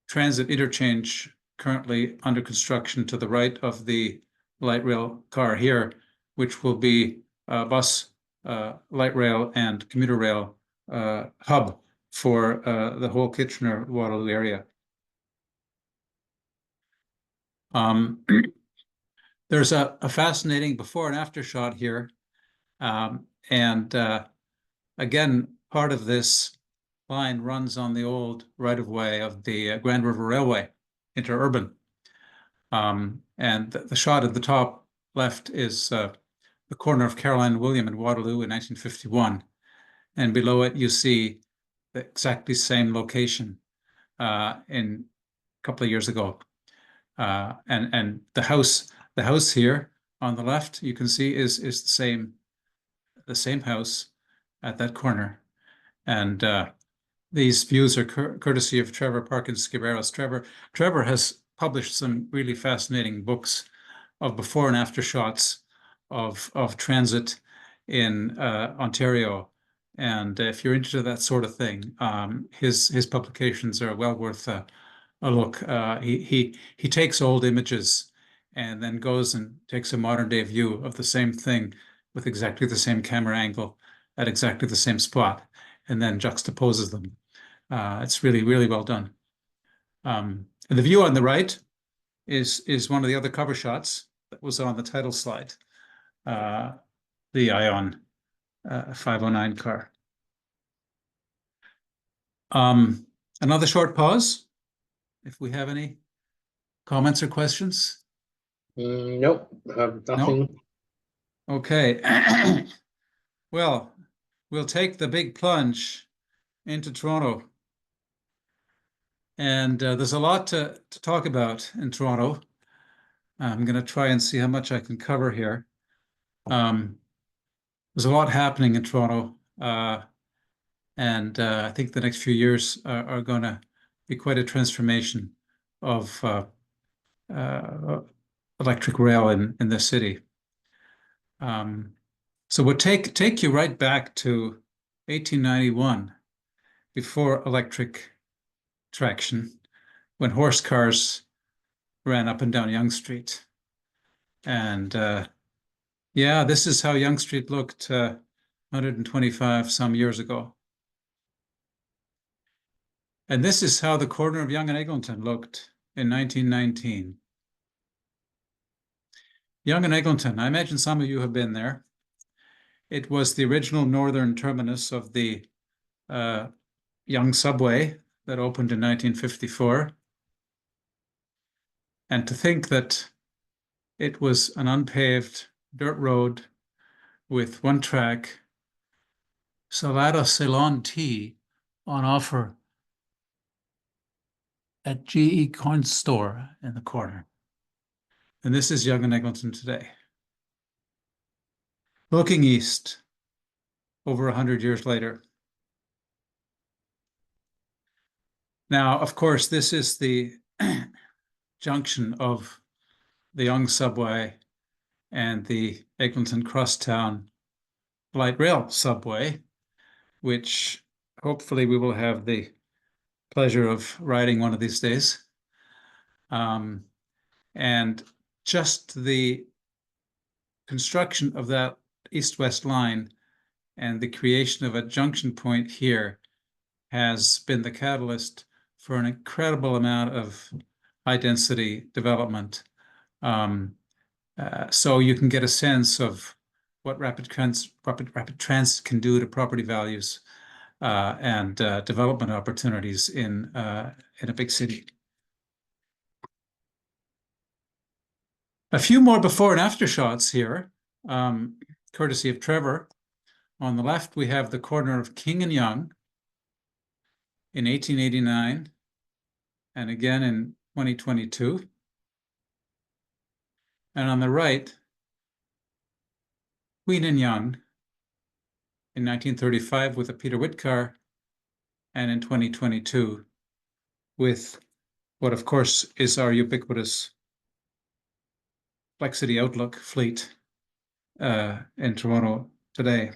transit interchange currently under construction to the right of the light rail car here, which will be a bus, light rail, and commuter rail hub for the whole Kitchener-Waterloo area. There's a fascinating before and after shot here. Again, part of this line runs on the old right-of-way of the Grand River Railway, interurban. And the shot at the top left is the corner of Caroline and William in Waterloo in 1951. And below it, you see the exactly same location in a couple of years ago. And the house here on the left, you can see is the same house at that corner. And these views are courtesy of Trevor Parkins-Skiberos. Trevor has published some really fascinating books of before and after shots of transit in Ontario. And if you're into that sort of thing, his publications are well worth a look. He takes old images and then goes and takes a modern day view of the same thing with exactly the same camera angle at exactly the same spot, and then juxtaposes them. It's really, really well done. And the view on the right is one of the other cover shots that was on the title slide, the Ion 509 car. Another short pause, if we have any comments or questions. Nope, nothing. No? Okay. Well, we'll take the big plunge into Toronto. And there's a lot to talk about in Toronto. I'm going to try and see how much I can cover here. There's a lot happening in Toronto. And I think the next few years are going to be quite a transformation of electric rail in the city. So we'll take you right back to 1891, before electric traction, when horse cars ran up and down Yonge Street. And yeah, this is how Yonge Street looked 125 some years ago. And this is how the corner of Yonge and Eglinton looked in 1919. Yonge and Eglinton, I imagine some of you have been there. It was the original northern terminus of the Yonge subway that opened in 1954. And to think that it was an unpaved dirt road with one track, Salada Ceylon tea on offer at GE Coin Store in the corner. And this is Yonge and Eglinton today. Looking east, over 100 years later. Now, of course, this is the junction of the Yonge subway and the Eglinton Crosstown light rail subway, which hopefully we will have the pleasure of riding one of these days. And just the construction of that east-west line and the creation of a junction point here has been the catalyst for an incredible amount of high-density development. So you can get a sense of what rapid transit can do to property values and development opportunities in a big city. A few more before and after shots here, courtesy of Trevor. On the left, we have the corner of King and Yonge in 1889, and again in 2022. And on the right, Queen and Yonge in 1935 with a Peter Witt car, and in 2022 with what, of course, is our ubiquitous Flexity Outlook fleet in Toronto today.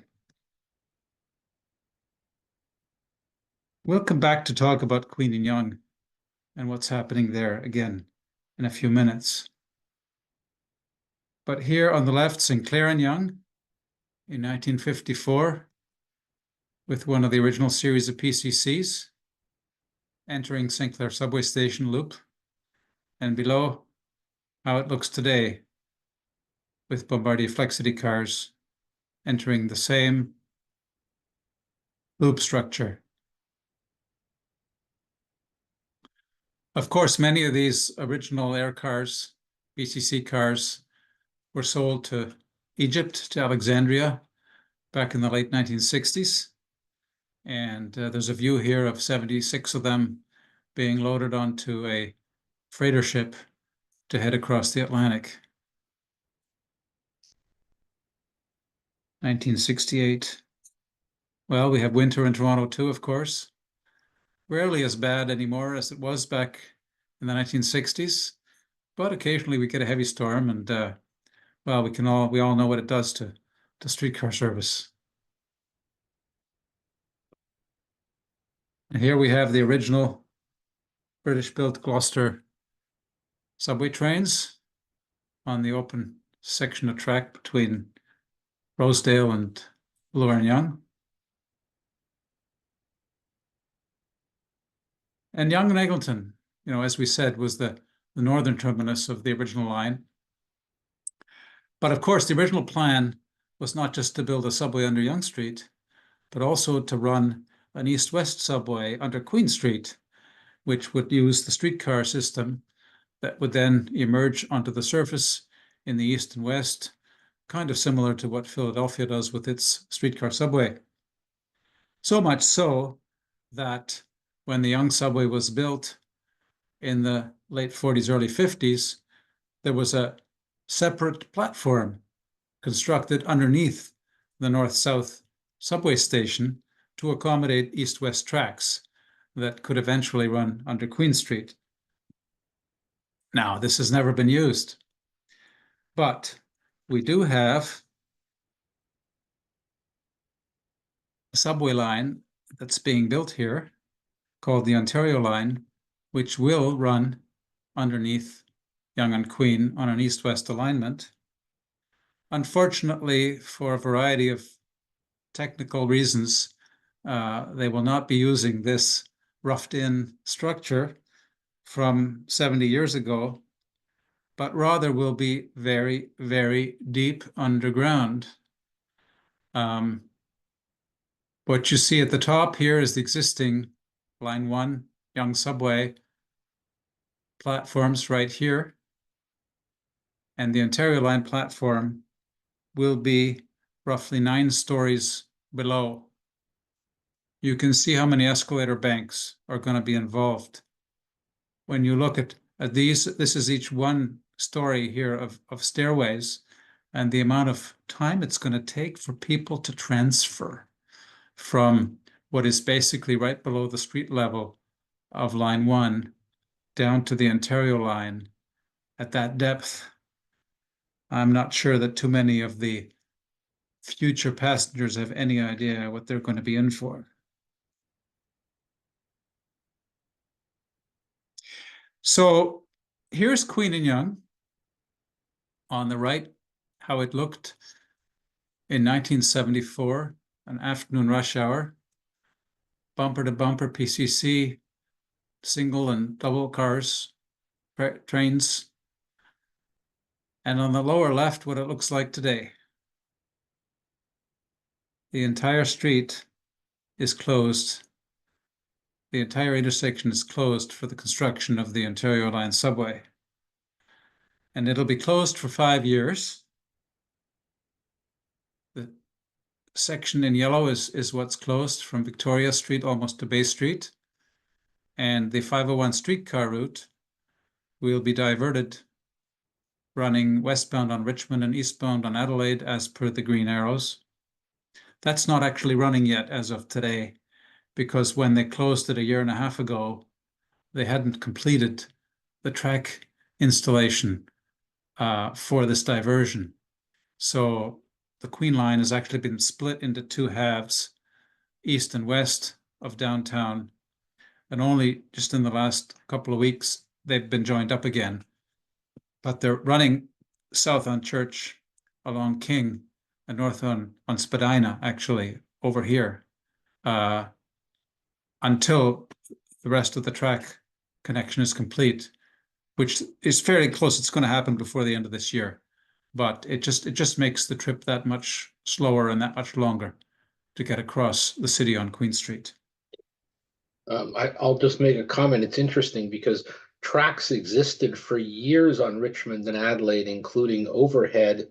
We'll come back to talk about Queen and Yonge and what's happening there again in a few minutes. But here on the left, Sinclair and Yonge in 1954 with one of the original series of PCCs entering Sinclair subway station loop, and below how it looks today with Bombardier Flexity cars entering the same loop structure. Of course, many of these original air cars, BCC cars, were sold to Egypt, to Alexandria, back in the late 1960s. And there's a view here of 76 of them being loaded onto a freighter ship to head across the Atlantic. 1968. Well, we have winter in Toronto too, of course. Rarely as bad anymore as it was back in the 1960s, but occasionally we get a heavy storm, and well, we all know what it does to streetcar service. And here we have the original British-built Gloucester subway trains on the open section of track between Rosedale and Bloor and Yonge. And Yonge and Eglinton, as we said, was the northern terminus of the original line. But of course, the original plan was not just to build a subway under Yonge Street, but also to run an east-west subway under Queen Street, which would use the streetcar system that would then emerge onto the surface in the east and west, kind of similar to what Philadelphia does with its streetcar subway. So much so that when the Yonge subway was built in the late 40s, early 50s, there was a separate platform constructed underneath the north-south subway station to accommodate east-west tracks that could eventually run under Queen Street. Now, this has never been used, but we do have a subway line that's being built here called the Ontario Line, which will run underneath Yonge and Queen on an east-west alignment. Unfortunately, for a variety of technical reasons, they will not be using this roughed-in structure from 70 years ago, but rather will be very, very deep underground. What you see at the top here is the existing Line 1 Yonge subway platforms right here. And the Ontario Line platform will be roughly 9 stories below. You can see how many escalator banks are going to be involved. When you look at these, this is each one story here of stairways, and the amount of time it's going to take for people to transfer from what is basically right below the street level of Line 1 down to the Ontario Line at that depth I'm not sure that too many of the future passengers have any idea what they're going to be in for. So here's Queen and Yonge on the right, how it looked in 1974, an afternoon rush hour, bumper to bumper PCC, single and double cars, trains. And on the lower left, what it looks like today. The entire street is closed. The entire intersection is closed for the construction of the Ontario Line subway. And it'll be closed for 5 years. The section in yellow is what's closed from Victoria Street almost to Bay Street. And the 501 streetcar route will be diverted, running westbound on Richmond and eastbound on Adelaide as per the green arrows. That's not actually running yet as of today, because when they closed it a year and a half ago, they hadn't completed the track installation for this diversion. So the Queen Line has actually been split into two halves, east and west of downtown, and only just in the last couple of weeks, they've been joined up again. But they're running south on Church, along King, and north on Spadina, actually, over here, until the rest of the track connection is complete, which is fairly close. It's going to happen before the end of this year, but it just makes the trip that much slower and that much longer to get across the city on Queen Street. I'll just make a comment. It's interesting because tracks existed for years on Richmond and Adelaide, including overhead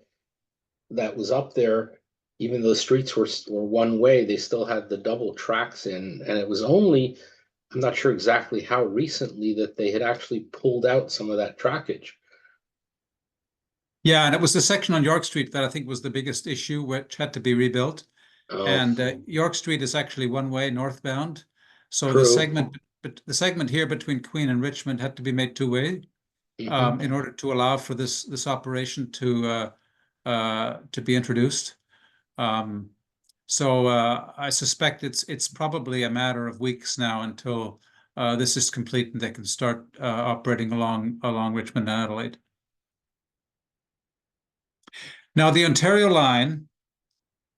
that was up there. Even though the streets were one way, they still had the double tracks in, and it was only, I'm not sure exactly how recently, that they had actually pulled out some of that trackage. Yeah, and it was the section on York Street that I think was the biggest issue, which had to be rebuilt. Oh, And York Street is actually one way northbound. So true. the segment here between Queen and Richmond had to be made two-way in order to allow for this operation to be introduced. So I suspect it's probably a matter of weeks now until this is complete and they can start operating along Richmond and Adelaide. Now, the Ontario Line,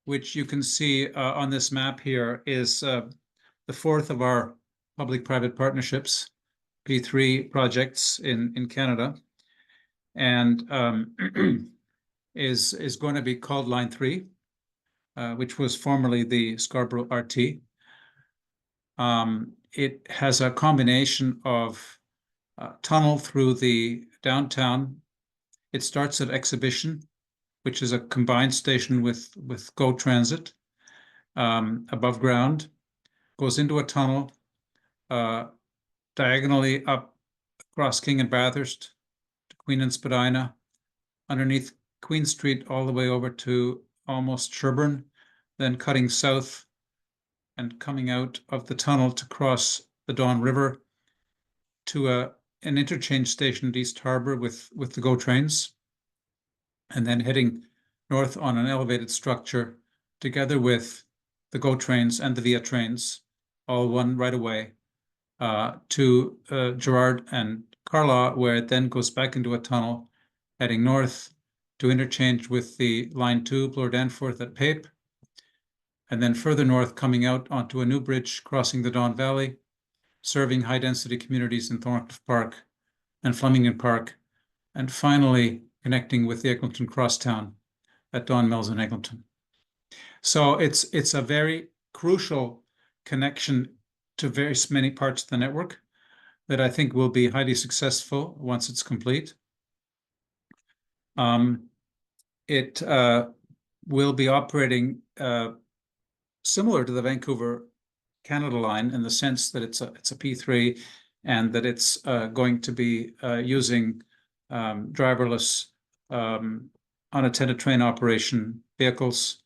which you can see on this map here, is the fourth of our public-private partnerships, P3 projects in Canada, and is going to be called Line 3, which was formerly the Scarborough RT. It has a combination of tunnel through the downtown. It starts at Exhibition, which is a combined station with GO Transit above ground, goes into a tunnel diagonally up across King and Bathurst to Queen and Spadina, underneath Queen Street all the way over to almost Sherbourne, then cutting south and coming out of the tunnel to cross the Don River to an interchange station at East Harbour with the GO trains, and then heading north on an elevated structure together with the GO trains and the Via trains, all one right away, to Gerrard and Carlaw, where it then goes back into a tunnel, heading north to interchange with the Line 2, Bloor Danforth at Pape, and then further north coming out onto a new bridge crossing the Don Valley, serving high-density communities in Thorncliffe Park and Flemington Park, and finally connecting with the Eglinton Crosstown at Don Mills and Eglinton. So it's a very crucial connection to very many parts of the network that I think will be highly successful once it's complete. It will be operating similar to the Vancouver Canada line in the sense that it's a P3 and that it's going to be using driverless unattended train operation vehicles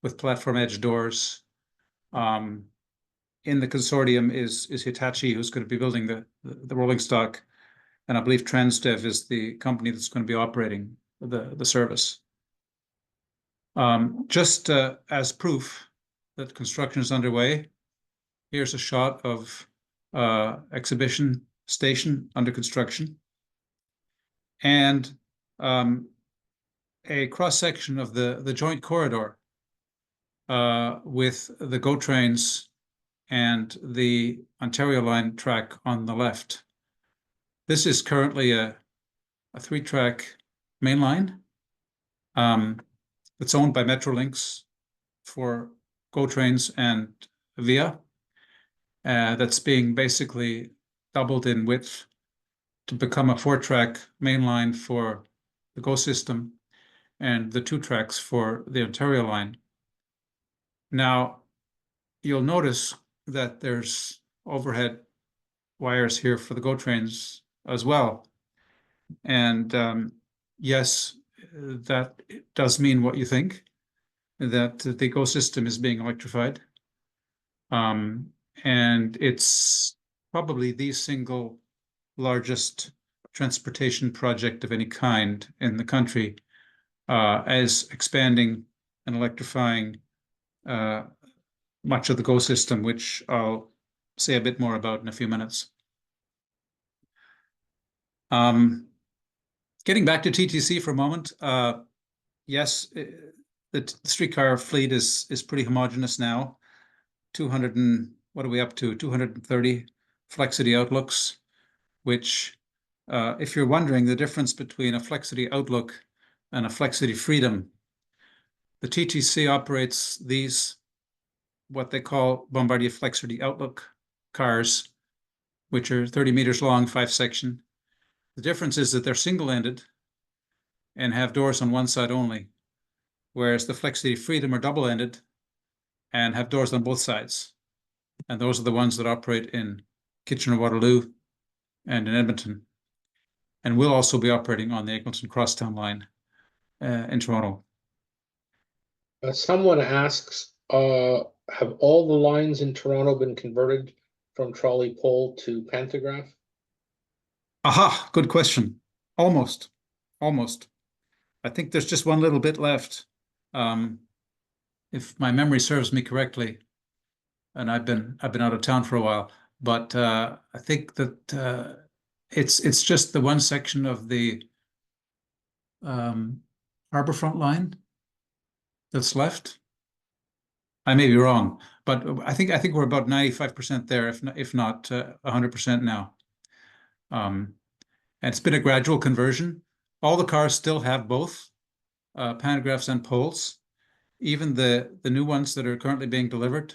with platform edge doors. In the consortium is Hitachi, who's going to be building the rolling stock, and I believe Transdev is the company that's going to be operating the service. Just as proof that construction is underway, here's a shot of exhibition station under construction, and a cross-section of the joint corridor with the GO trains and the Ontario line track on the left. This is currently a 3-track main line. It's owned by Metrolinx for GO trains and Via. That's being basically doubled in width to become a 4-track main line for the GO system and the 2 tracks for the Ontario line. Now, you'll notice that there's overhead wires here for the GO trains as well. And yes, that does mean what you think, that the GO system is being electrified. And it's probably the single largest transportation project of any kind in the country, as expanding and electrifying much of the GO system, which I'll say a bit more about in a few minutes. Getting back to TTC for a moment, yes, the streetcar fleet is pretty homogeneous now. 200 and what are we up to? 230 Flexity outlooks, which, if you're wondering the difference between a Flexity outlook and a Flexity Freedom, the TTC operates these, what they call Bombardier Flexity Outlook cars, which are 30 meters long, 5-section. The difference is that they're single-ended and have doors on one side only, whereas the Flexity Freedom are double-ended and have doors on both sides. And those are the ones that operate in Kitchener-Waterloo and in Edmonton. And will also be operating on the Eglinton Crosstown line in Toronto. Someone asks, have all the lines in Toronto been converted from trolley pole to pantograph? Aha, good question. Almost. I think there's just one little bit left. If my memory serves me correctly, and I've been out of town for a while, but I think that it's just the one section of the Harbourfront line that's left. I may be wrong, but I think we're about 95% there, if not 100% now. And it's been a gradual conversion. All the cars still have both pantographs and poles. Even the new ones that are currently being delivered,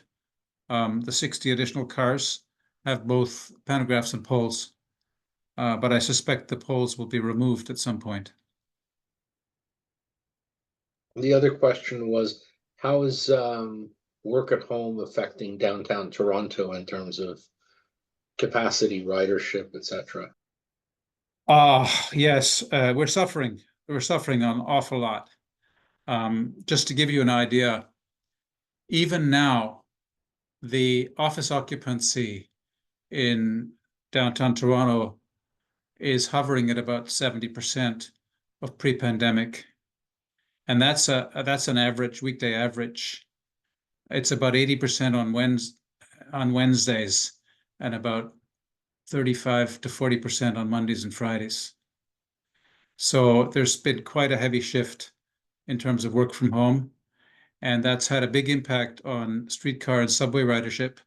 the 60 additional cars have both pantographs and poles. But I suspect the poles will be removed at some point. The other question was, how is work at home affecting downtown Toronto in terms of capacity, ridership, etc.? Yes, we're suffering. We're suffering an awful lot. Just to give you an idea, even now, the office occupancy in downtown Toronto is hovering at about 70% of pre-pandemic. And that's an average, weekday average. It's about 80% on Wednesdays and about 35 to 40% on Mondays and Fridays. So there's been quite a heavy shift in terms of work from home, and that's had a big impact on streetcar and subway ridership.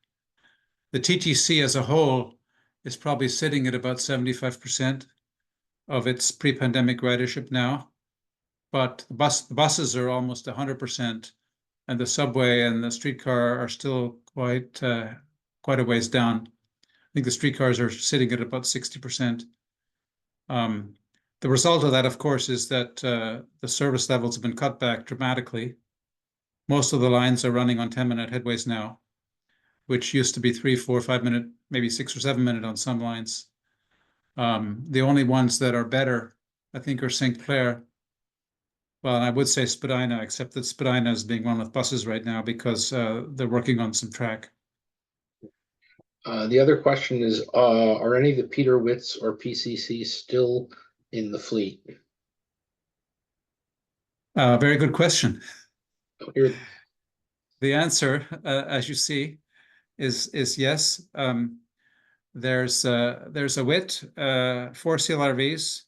The TTC as a whole is probably sitting at about 75% of its pre-pandemic ridership now, but the buses are almost 100%, and the subway and the streetcar are still quite a ways down. I think the streetcars are sitting at about 60%. The result of that, of course, is that the service levels have been cut back dramatically. Most of the lines are running on 10-minute headways now, which used to be 3, 4, 5 minute, maybe 6 or 7 minute on some lines. The only ones that are better, I think, are St. Clair. Well, and I would say Spadina, except that Spadina is being run with buses right now because they're working on some track. The other question is, are any of the Peter Witts or PCC still in the fleet? Very good question. Here, The answer, as you see, is yes. There's a WIT, 4 CLRVs,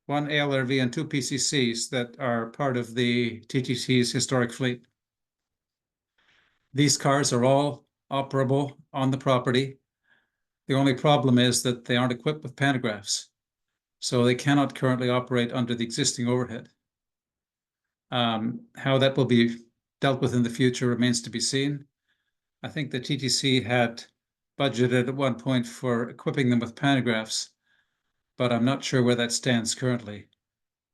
1 ALRV, and 2 PCCs that are part of the TTC's historic fleet. These cars are all operable on the property. The only problem is that they aren't equipped with pantographs, so they cannot currently operate under the existing overhead. How that will be dealt with in the future remains to be seen. I think the TTC had budgeted at one point for equipping them with pantographs, but I'm not sure where that stands currently.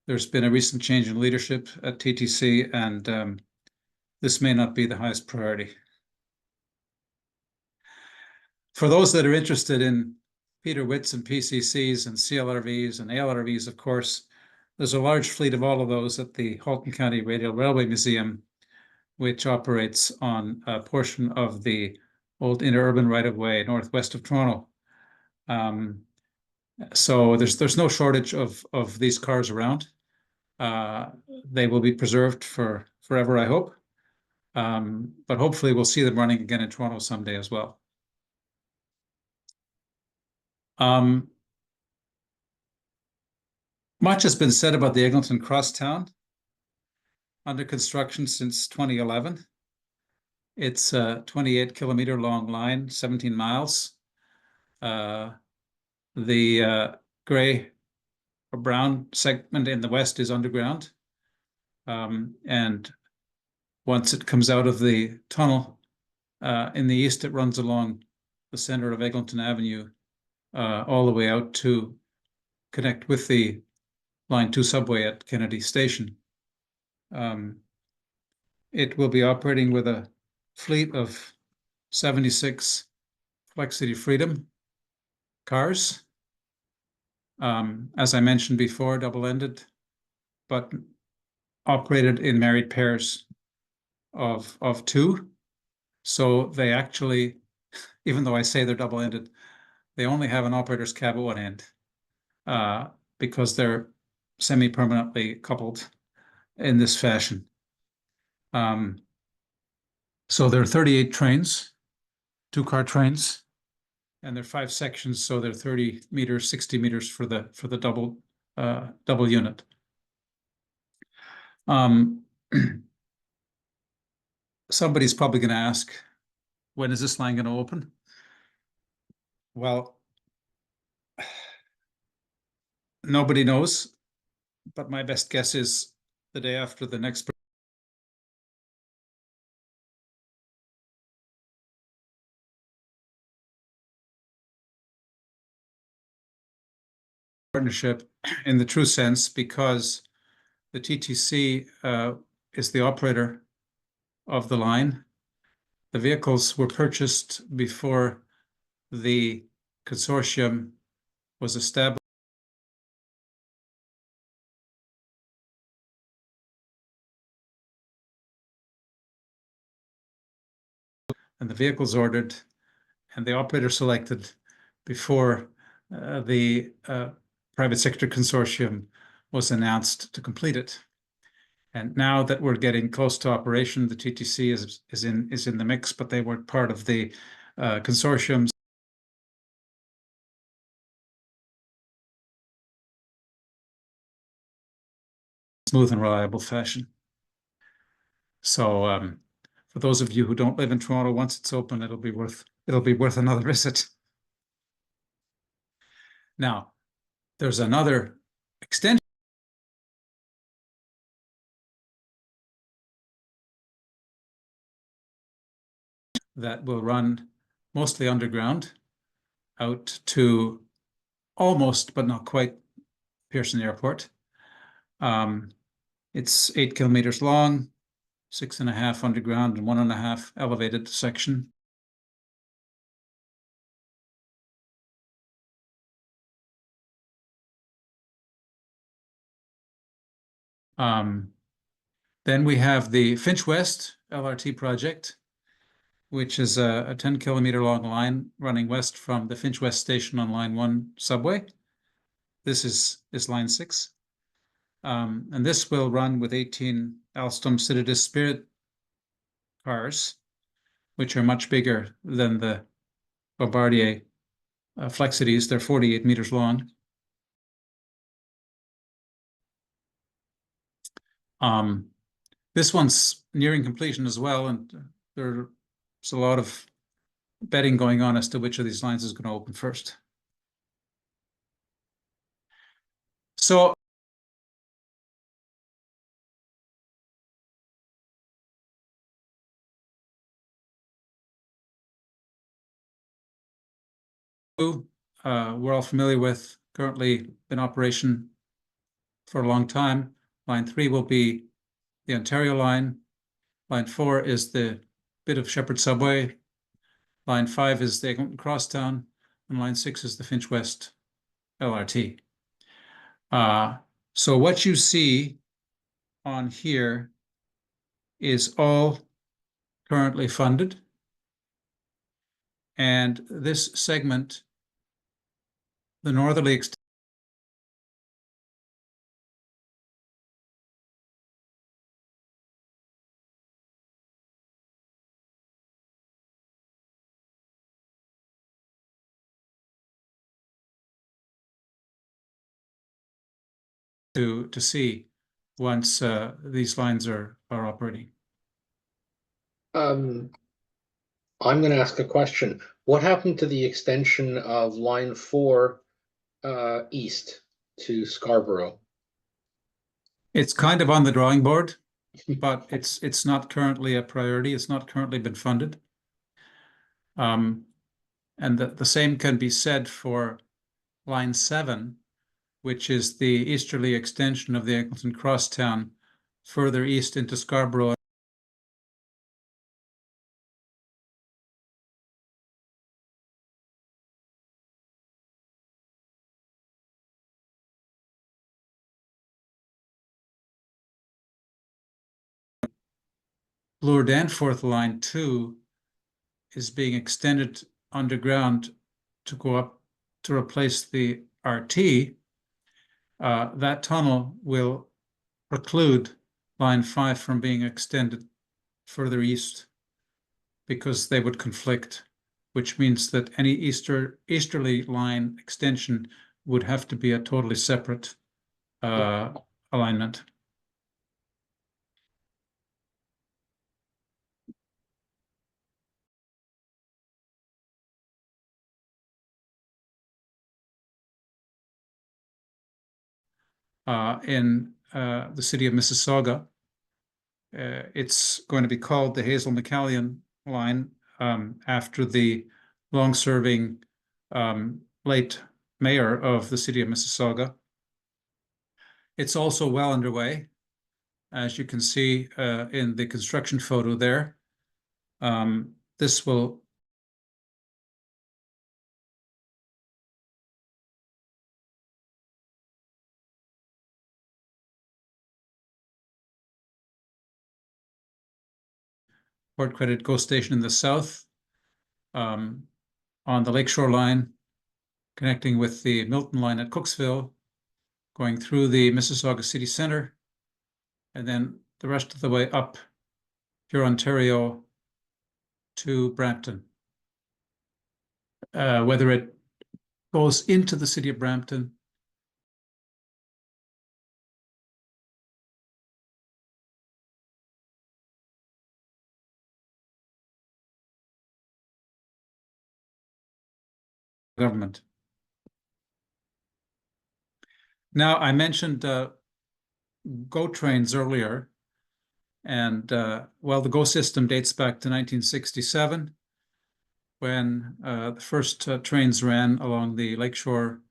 There's been a recent change in leadership at TTC, and this may not be the highest priority. For those that are interested in Peter Witts and PCCs and CLRVs and ALRVs, of course, there's a large fleet of all of those at the Halton County Radial Railway Museum, which operates on a portion of the old interurban right-of-way northwest of Toronto. So there's no shortage of these cars around. They will be preserved for forever, I hope. But hopefully we'll see them running again in Toronto someday as well. Much has been said about the Eglinton Crosstown, under construction since 2011. It's a 28-kilometer long line, 17 miles. The gray or brown segment in the west is underground. And once it comes out of the tunnel in the east, it runs along the center of Eglinton Avenue all the way out to connect with the Line 2 subway at Kennedy Station. It will be operating with a fleet of 76 Flexity Freedom cars. As I mentioned before, double-ended, but operated in married pairs of 2. So they actually, even though I say they're double-ended, they only have an operator's cab at one end because they're semi-permanently coupled in this fashion. So there are 38 trains, 2-car trains, and there are 5 sections, so they're 30 meters, 60 meters for the double unit. Somebody's probably going to ask, when is this line going to open? Well, nobody knows, but my best guess is the day after the next partnership in the true sense, because the TTC is the operator of the line. The vehicles were purchased before the consortium was established. And the vehicles ordered and the operator selected before the private sector consortium was announced to complete it. And now that we're getting close to operation, the TTC is in the mix, but they weren't part of the consortiums. Smooth and reliable fashion. So for those of you who don't live in Toronto, once it's open, it'll be worth another visit. Now, there's another extension that will run mostly underground out to almost, but not quite, Pearson Airport. It's 8 kilometers long, 6.5 underground and 1.5 elevated section. Then we have the Finch West LRT project, which is a 10-kilometer long line running west from the Finch West station on Line 1 subway. This is Line 6. And this will run with 18 Alstom Citadis Spirit cars, which are much bigger than the Bombardier Flexities. They're 48 meters long. This one's nearing completion as well, and there's a lot of betting going on as to which of these lines is going to open first. So we're all familiar with, currently in operation for a long time. Line 3 will be the Ontario line. Line 4 is the bit of Shepherd Subway. Line 5 is the Eglinton Crosstown, and line 6 is the Finch West LRT. So what you see on here is all currently funded. And this segment, the northerly extent, to see once these lines are operating. I'm going to ask a question. What happened to the extension of line 4 east to Scarborough? It's kind of on the drawing board, but it's not currently a priority. It's not currently been funded. And the same can be said for line 7, which is the easterly extension of the Eglinton Crosstown further east into Scarborough. Bloor Danforth line 2 is being extended underground to go up to replace the RT. That tunnel will preclude line 5 from being extended further east because they would conflict, which means that any easterly line extension would have to be a totally separate alignment. In the city of Mississauga, it's going to be called the Hazel McCallion line after the long-serving late mayor of the city of Mississauga. It's also well underway, as you can see in the construction photo there. This will Port Credit GO Station in the south, on the Lakeshore line, connecting with the Milton line at Cooksville, going through the Mississauga City Centre, and then the rest of the way up Pure Ontario to Brampton. Whether it goes into the city of Brampton government. Now, I mentioned GO trains earlier, and well, the GO system dates back to 1967, when the first trains ran along the Lakeshore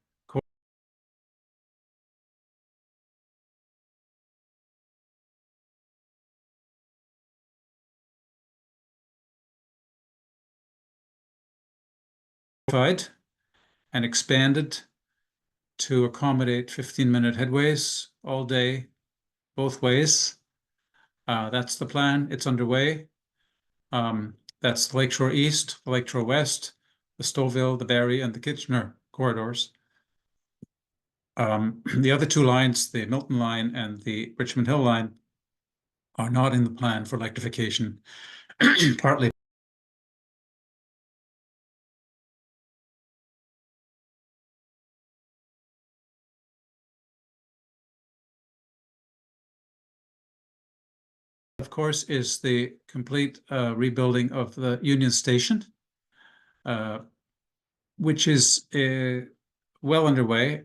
and expanded to accommodate 15-minute headways all day, both ways. That's the plan. It's underway. That's the Lakeshore East, the Lakeshore West, the Stouffville, the Barrie, and the Kitchener corridors. The other two lines, the Milton line and the Richmond Hill line, are not in the plan for electrification, partly of course, is the complete rebuilding of the Union Station, which is well underway.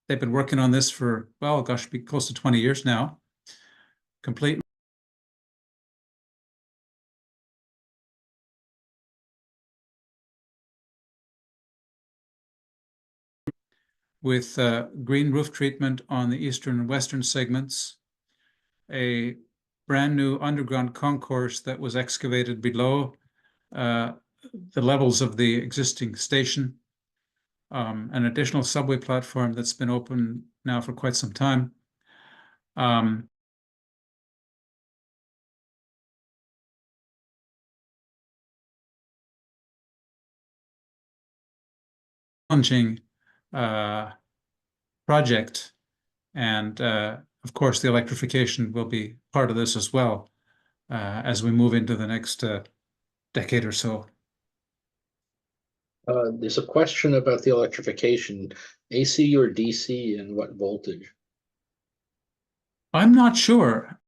They've been working on this for, well, gosh, be close to 20 years now. Complete with green roof treatment on the eastern and western segments, a brand new underground concourse that was excavated below the levels of the existing station, an additional subway platform that's been open now for quite some time. Challenging project, and of course the electrification will be part of this as well as we move into the next decade or so. There's a question about the electrification, AC or DC, and what voltage? I'm not sure.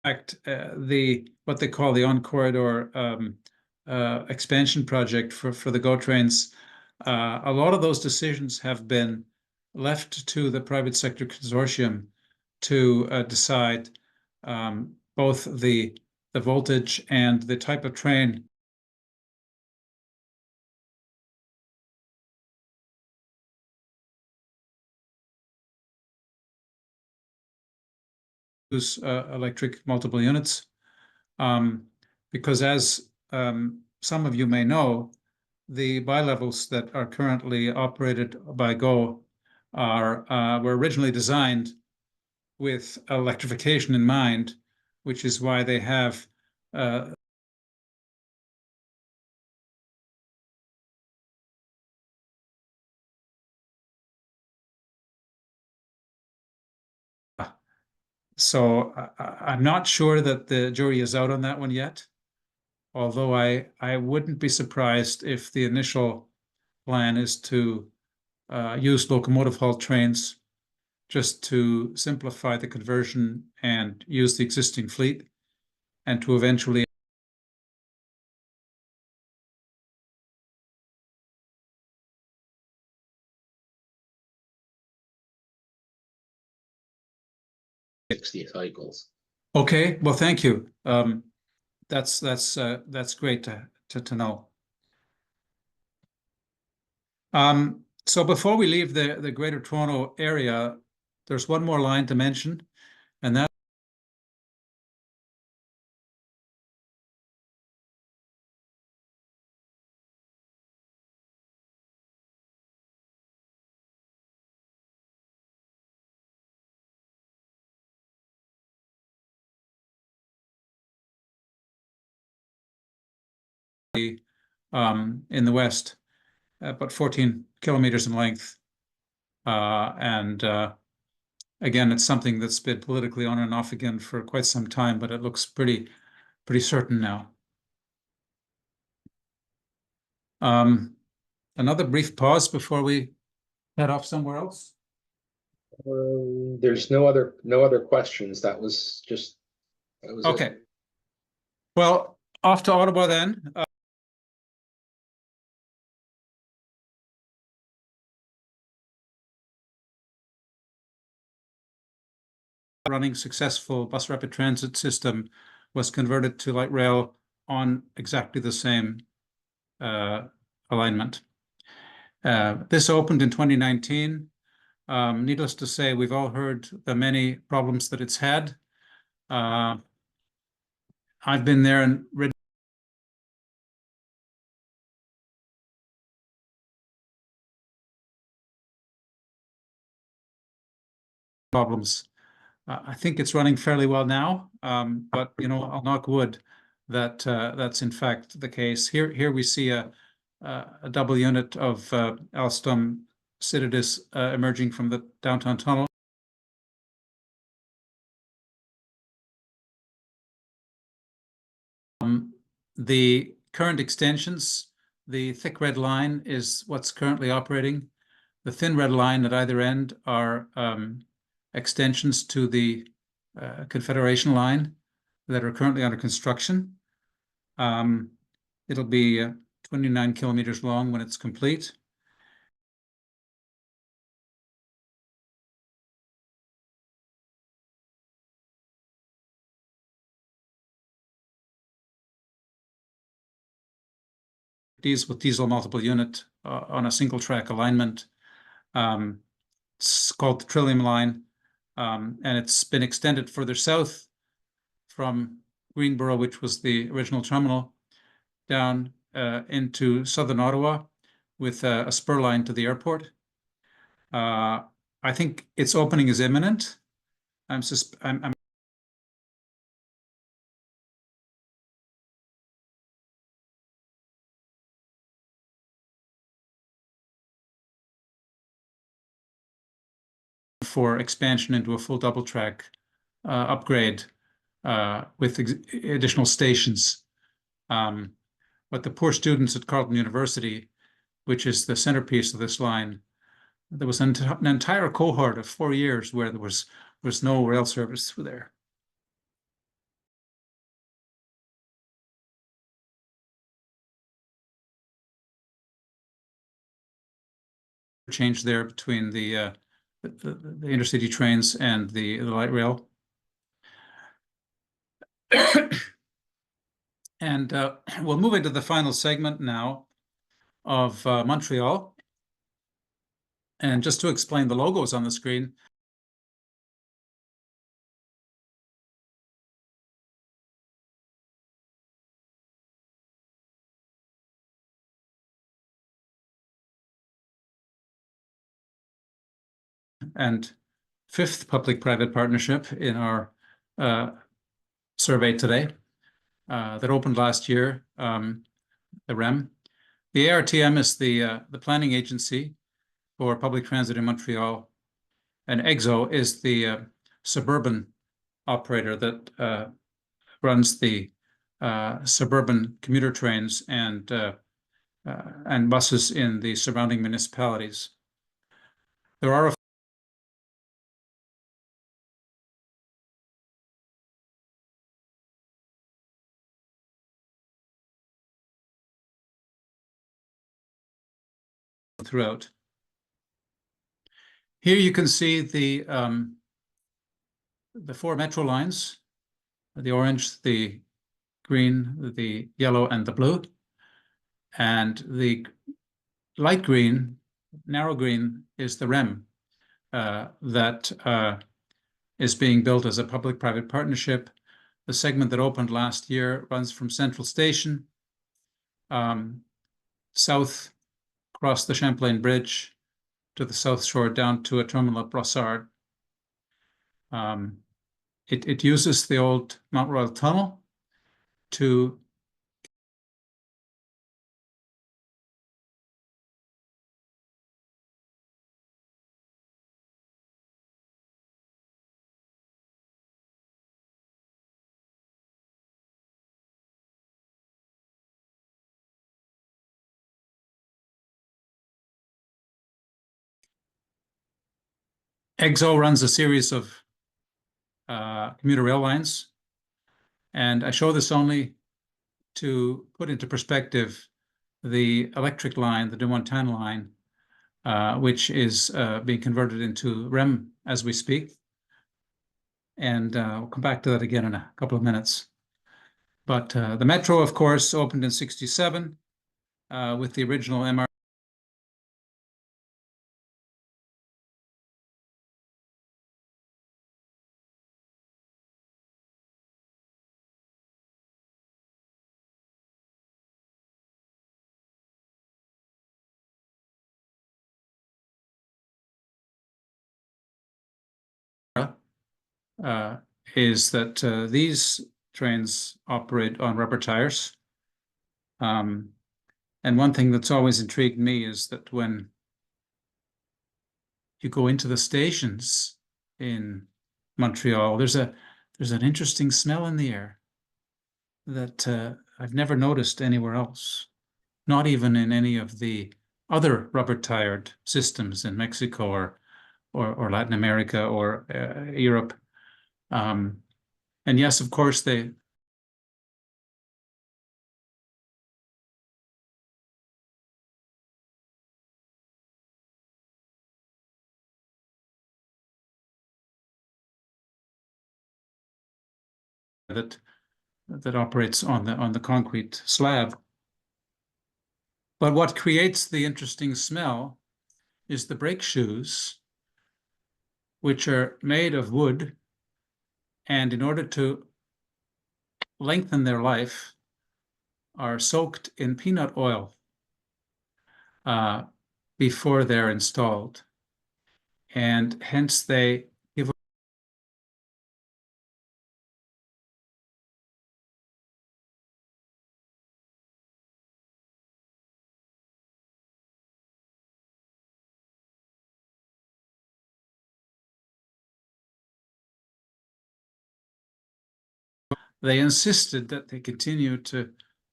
Fact, what they call the on-corridor expansion project for the GO trains, a lot of those decisions have been left to the private sector consortium to decide both the voltage and the type of train. Use electric multiple units, because as some of you may know, the bilevels that are currently operated by GO were originally designed with electrification in mind, which is why they have so I'm not sure that the jury is out on that one yet, although I wouldn't be surprised if the initial plan is to use locomotive haul trains just to simplify the conversion and use the existing fleet, and to eventually '60 cycles. Okay, well, thank you. That's great to know. So before we leave the Greater Toronto area, there's one more line to mention, and that in the west, about 14 kilometers in length. And again, it's something that's been politically on and off again for quite some time, but it looks pretty certain now. Another brief pause before we head off somewhere else. There's no other questions. That was Okay. it. Well, off to Ottawa then. Running successful bus rapid transit system was converted to light rail on exactly the same alignment. This opened in 2019. Needless to say, we've all heard the many problems that it's had. I've been there and ridden problems I think it's running fairly well now, but I'll knock wood that that's in fact the case. Here we see a double unit of Alstom Citadis emerging from the downtown tunnel. The current extensions, the thick red line is what's currently operating. The thin red line at either end are extensions to the Confederation line that are currently under construction. It'll be 29 kilometers long when it's complete. With diesel multiple unit on a single track alignment. It's called the Trillium Line, and it's been extended further south from Greenboro, which was the original terminal, down into southern Ottawa with a spur line to the airport. I think its opening is imminent. I'm for expansion into a full double track upgrade with additional stations. But the poor students at Carleton University, which is the centerpiece of this line, there was an entire cohort of 4 years where there was no rail service through there. Change there between the intercity trains and the light rail. And we'll move into the final segment now of Montreal. And just to explain the logos on the screen, and fifth public-private partnership in our survey today that opened last year, the REM. The ARTM is the planning agency for public transit in Montreal, and EXO is the suburban operator that runs the suburban commuter trains and buses in the surrounding municipalities. There are throughout. Here you can see the 4 metro lines, the orange, the green, the yellow, and the blue. And the light green, narrow green, is the REM that is being built as a public-private partnership. The segment that opened last year runs from Central Station south across the Champlain Bridge to the South Shore down to a terminal at Brossard. It uses the old Mount Royal Tunnel to EXO runs a series of commuter rail lines. And I show this only to put into perspective the electric line, the de Montagne line, which is being converted into REM as we speak. And we'll come back to that again in a couple of minutes. But the metro, of course, opened in '67 with the original MR. is that these trains operate on rubber tires. And one thing that's always intrigued me is that when you go into the stations in Montreal, there's an interesting smell in the air that I've never noticed anywhere else, not even in any of the other rubber-tired systems in Mexico or Latin America or Europe. And yes, of course, that operates on the concrete slab. But what creates the interesting smell is the brake shoes, which are made of wood, and in order to lengthen their life, are soaked in peanut oil before they're installed. And hence they give they insisted that they continue to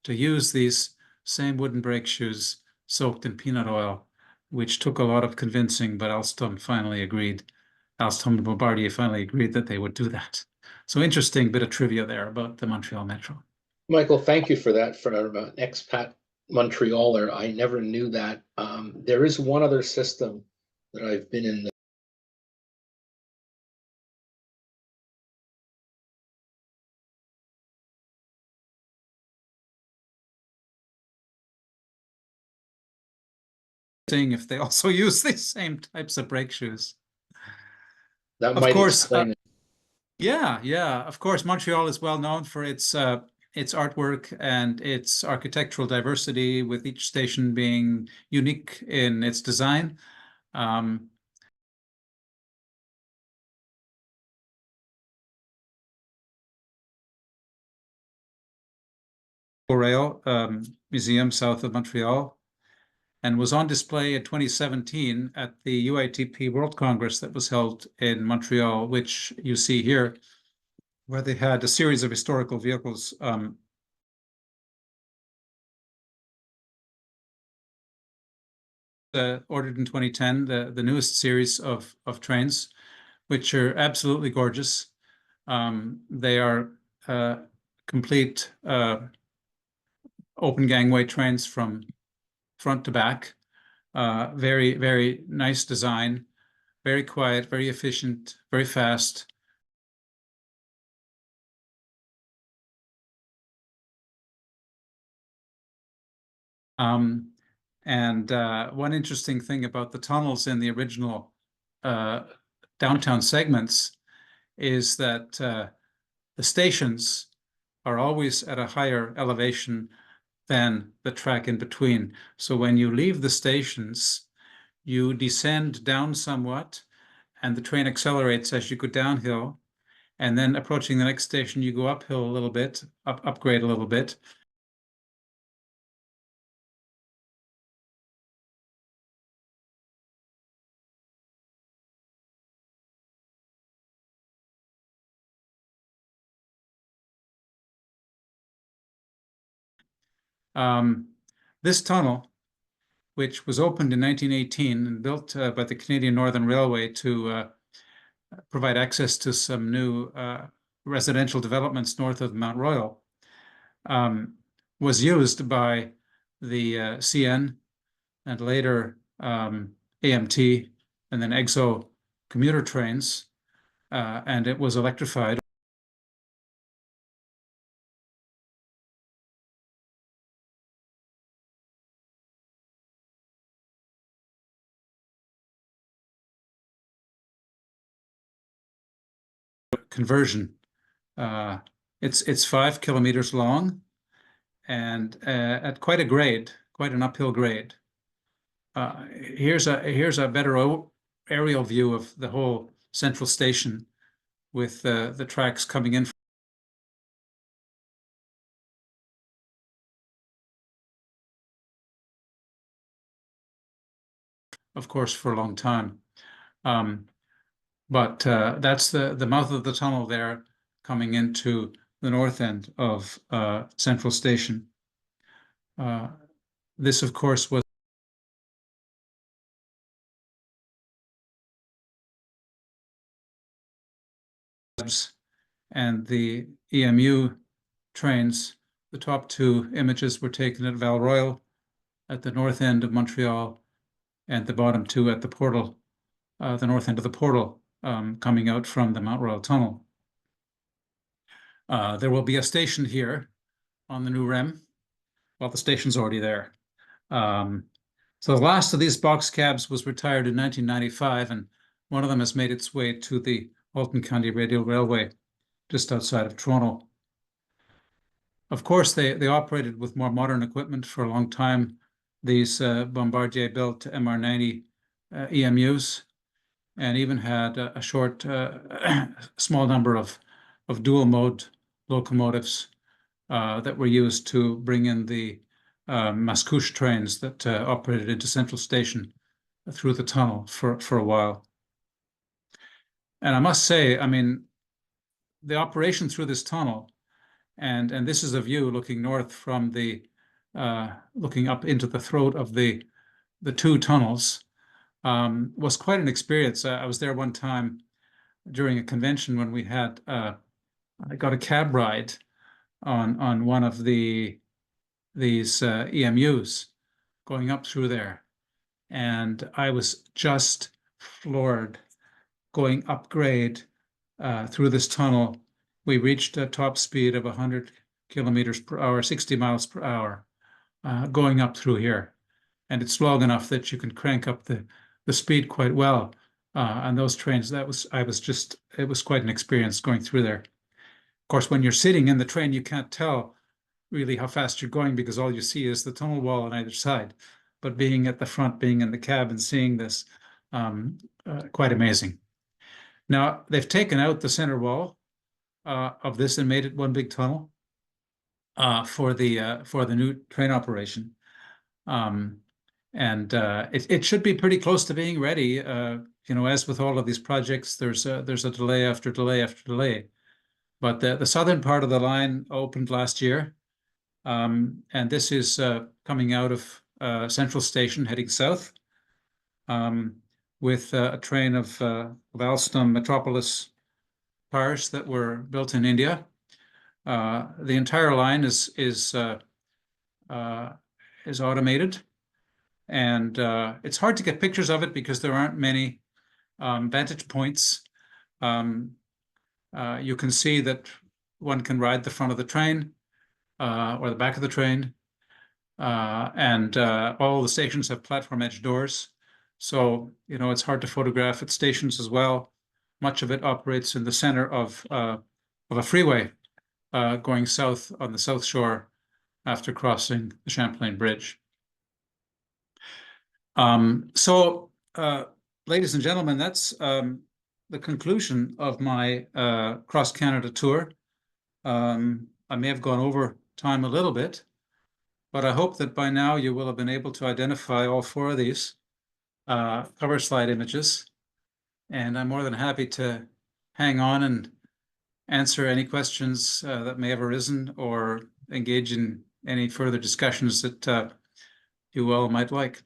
use these same wooden brake shoes soaked in peanut oil, which took a lot of convincing, but Alstom finally agreed. Alstom and Bombardier finally agreed that they would do that. So interesting bit of trivia there about the Montreal Metro. Michael, thank you for that. For an expat Montrealer, I never knew that. There is one other system that I've been in Seeing if they also use these same types of brake shoes. that Of might course, explain it. yeah. Of course, Montreal is well known for its artwork and its architectural diversity, with each station being unique in its design. Rail Museum south of Montreal, and was on display in 2017 at the UITP World Congress that was held in Montreal, which you see here, where they had a series of historical vehicles ordered in 2010, the newest series of trains, which are absolutely gorgeous. They are complete open gangway trains from front to back. Very, very nice design, very quiet, very efficient, very fast. And one interesting thing about the tunnels in the original downtown segments is that the stations are always at a higher elevation than the track in between. So when you leave the stations, you descend down somewhat, and the train accelerates as you go downhill. And then approaching the next station, you go uphill a little bit, upgrade a little bit. This tunnel, which was opened in 1918 and built by the Canadian Northern Railway to provide access to some new residential developments north of Mount Royal, was used by the CN and later AMT and then EXO commuter trains, and it was electrified. Conversion. It's 5 kilometers long, and at quite a grade, quite an uphill grade. Here's a better aerial view of the whole central station. with the tracks coming in, of course, for a long time. But that's the mouth of the tunnel there, coming into the north end of Central Station. This, of course, was and the EMU trains. The top two images were taken at Valroyal at the north end of Montreal, and the bottom two at the portal, the north end of the portal, coming out from the Mount Royal Tunnel. There will be a station here on the new REM. Well, the station's already there. So the last of these box cabs was retired in 1995, and one of them has made its way to the Halton County Radial Railway just outside of Toronto. Of course, they operated with more modern equipment for a long time. These Bombardier-built MR90 EMUs, and even had a short, small number of dual-mode locomotives that were used to bring in the Mascouche trains that operated into Central Station through the tunnel for a while. And I must say, I mean, the operation through this tunnel, and this is a view looking north from the looking up into the throat of the two tunnels, was quite an experience. I was there one time during a convention when we had I got a cab ride on one of these EMUs going up through there, and I was just floored going upgrade through this tunnel. We reached a top speed of 100 kilometers per hour, 60 miles per hour, going up through here. And it's long enough that you can crank up the speed quite well. On those trains, it was quite an experience going through there. Of course, when you're sitting in the train, you can't tell really how fast you're going because all you see is the tunnel wall on either side. But being at the front, being in the cab and seeing this, quite amazing. Now, they've taken out the center wall of this and made it one big tunnel for the new train operation. It should be pretty close to being ready. You know, as with all of these projects, there's a delay after delay after delay. But the southern part of the line opened last year, and this is coming out of Central Station heading south, with a train of Alstom Metropolis cars that were built in India. The entire line is automated, and it's hard to get pictures of it because there aren't many vantage points. You can see that one can ride the front of the train or the back of the train, and all the stations have platform edge doors. So, you know, it's hard to photograph at stations as well. Much of it operates in the center of a freeway going south on the South Shore after crossing the Champlain Bridge. Ladies and gentlemen, that's the conclusion of my cross-Canada tour. I may have gone over time a little bit, but I hope that by now you will have been able to identify all four of these cover slide images. And I'm more than happy to hang on and answer any questions that may have arisen or engage in any further discussions that you all might like.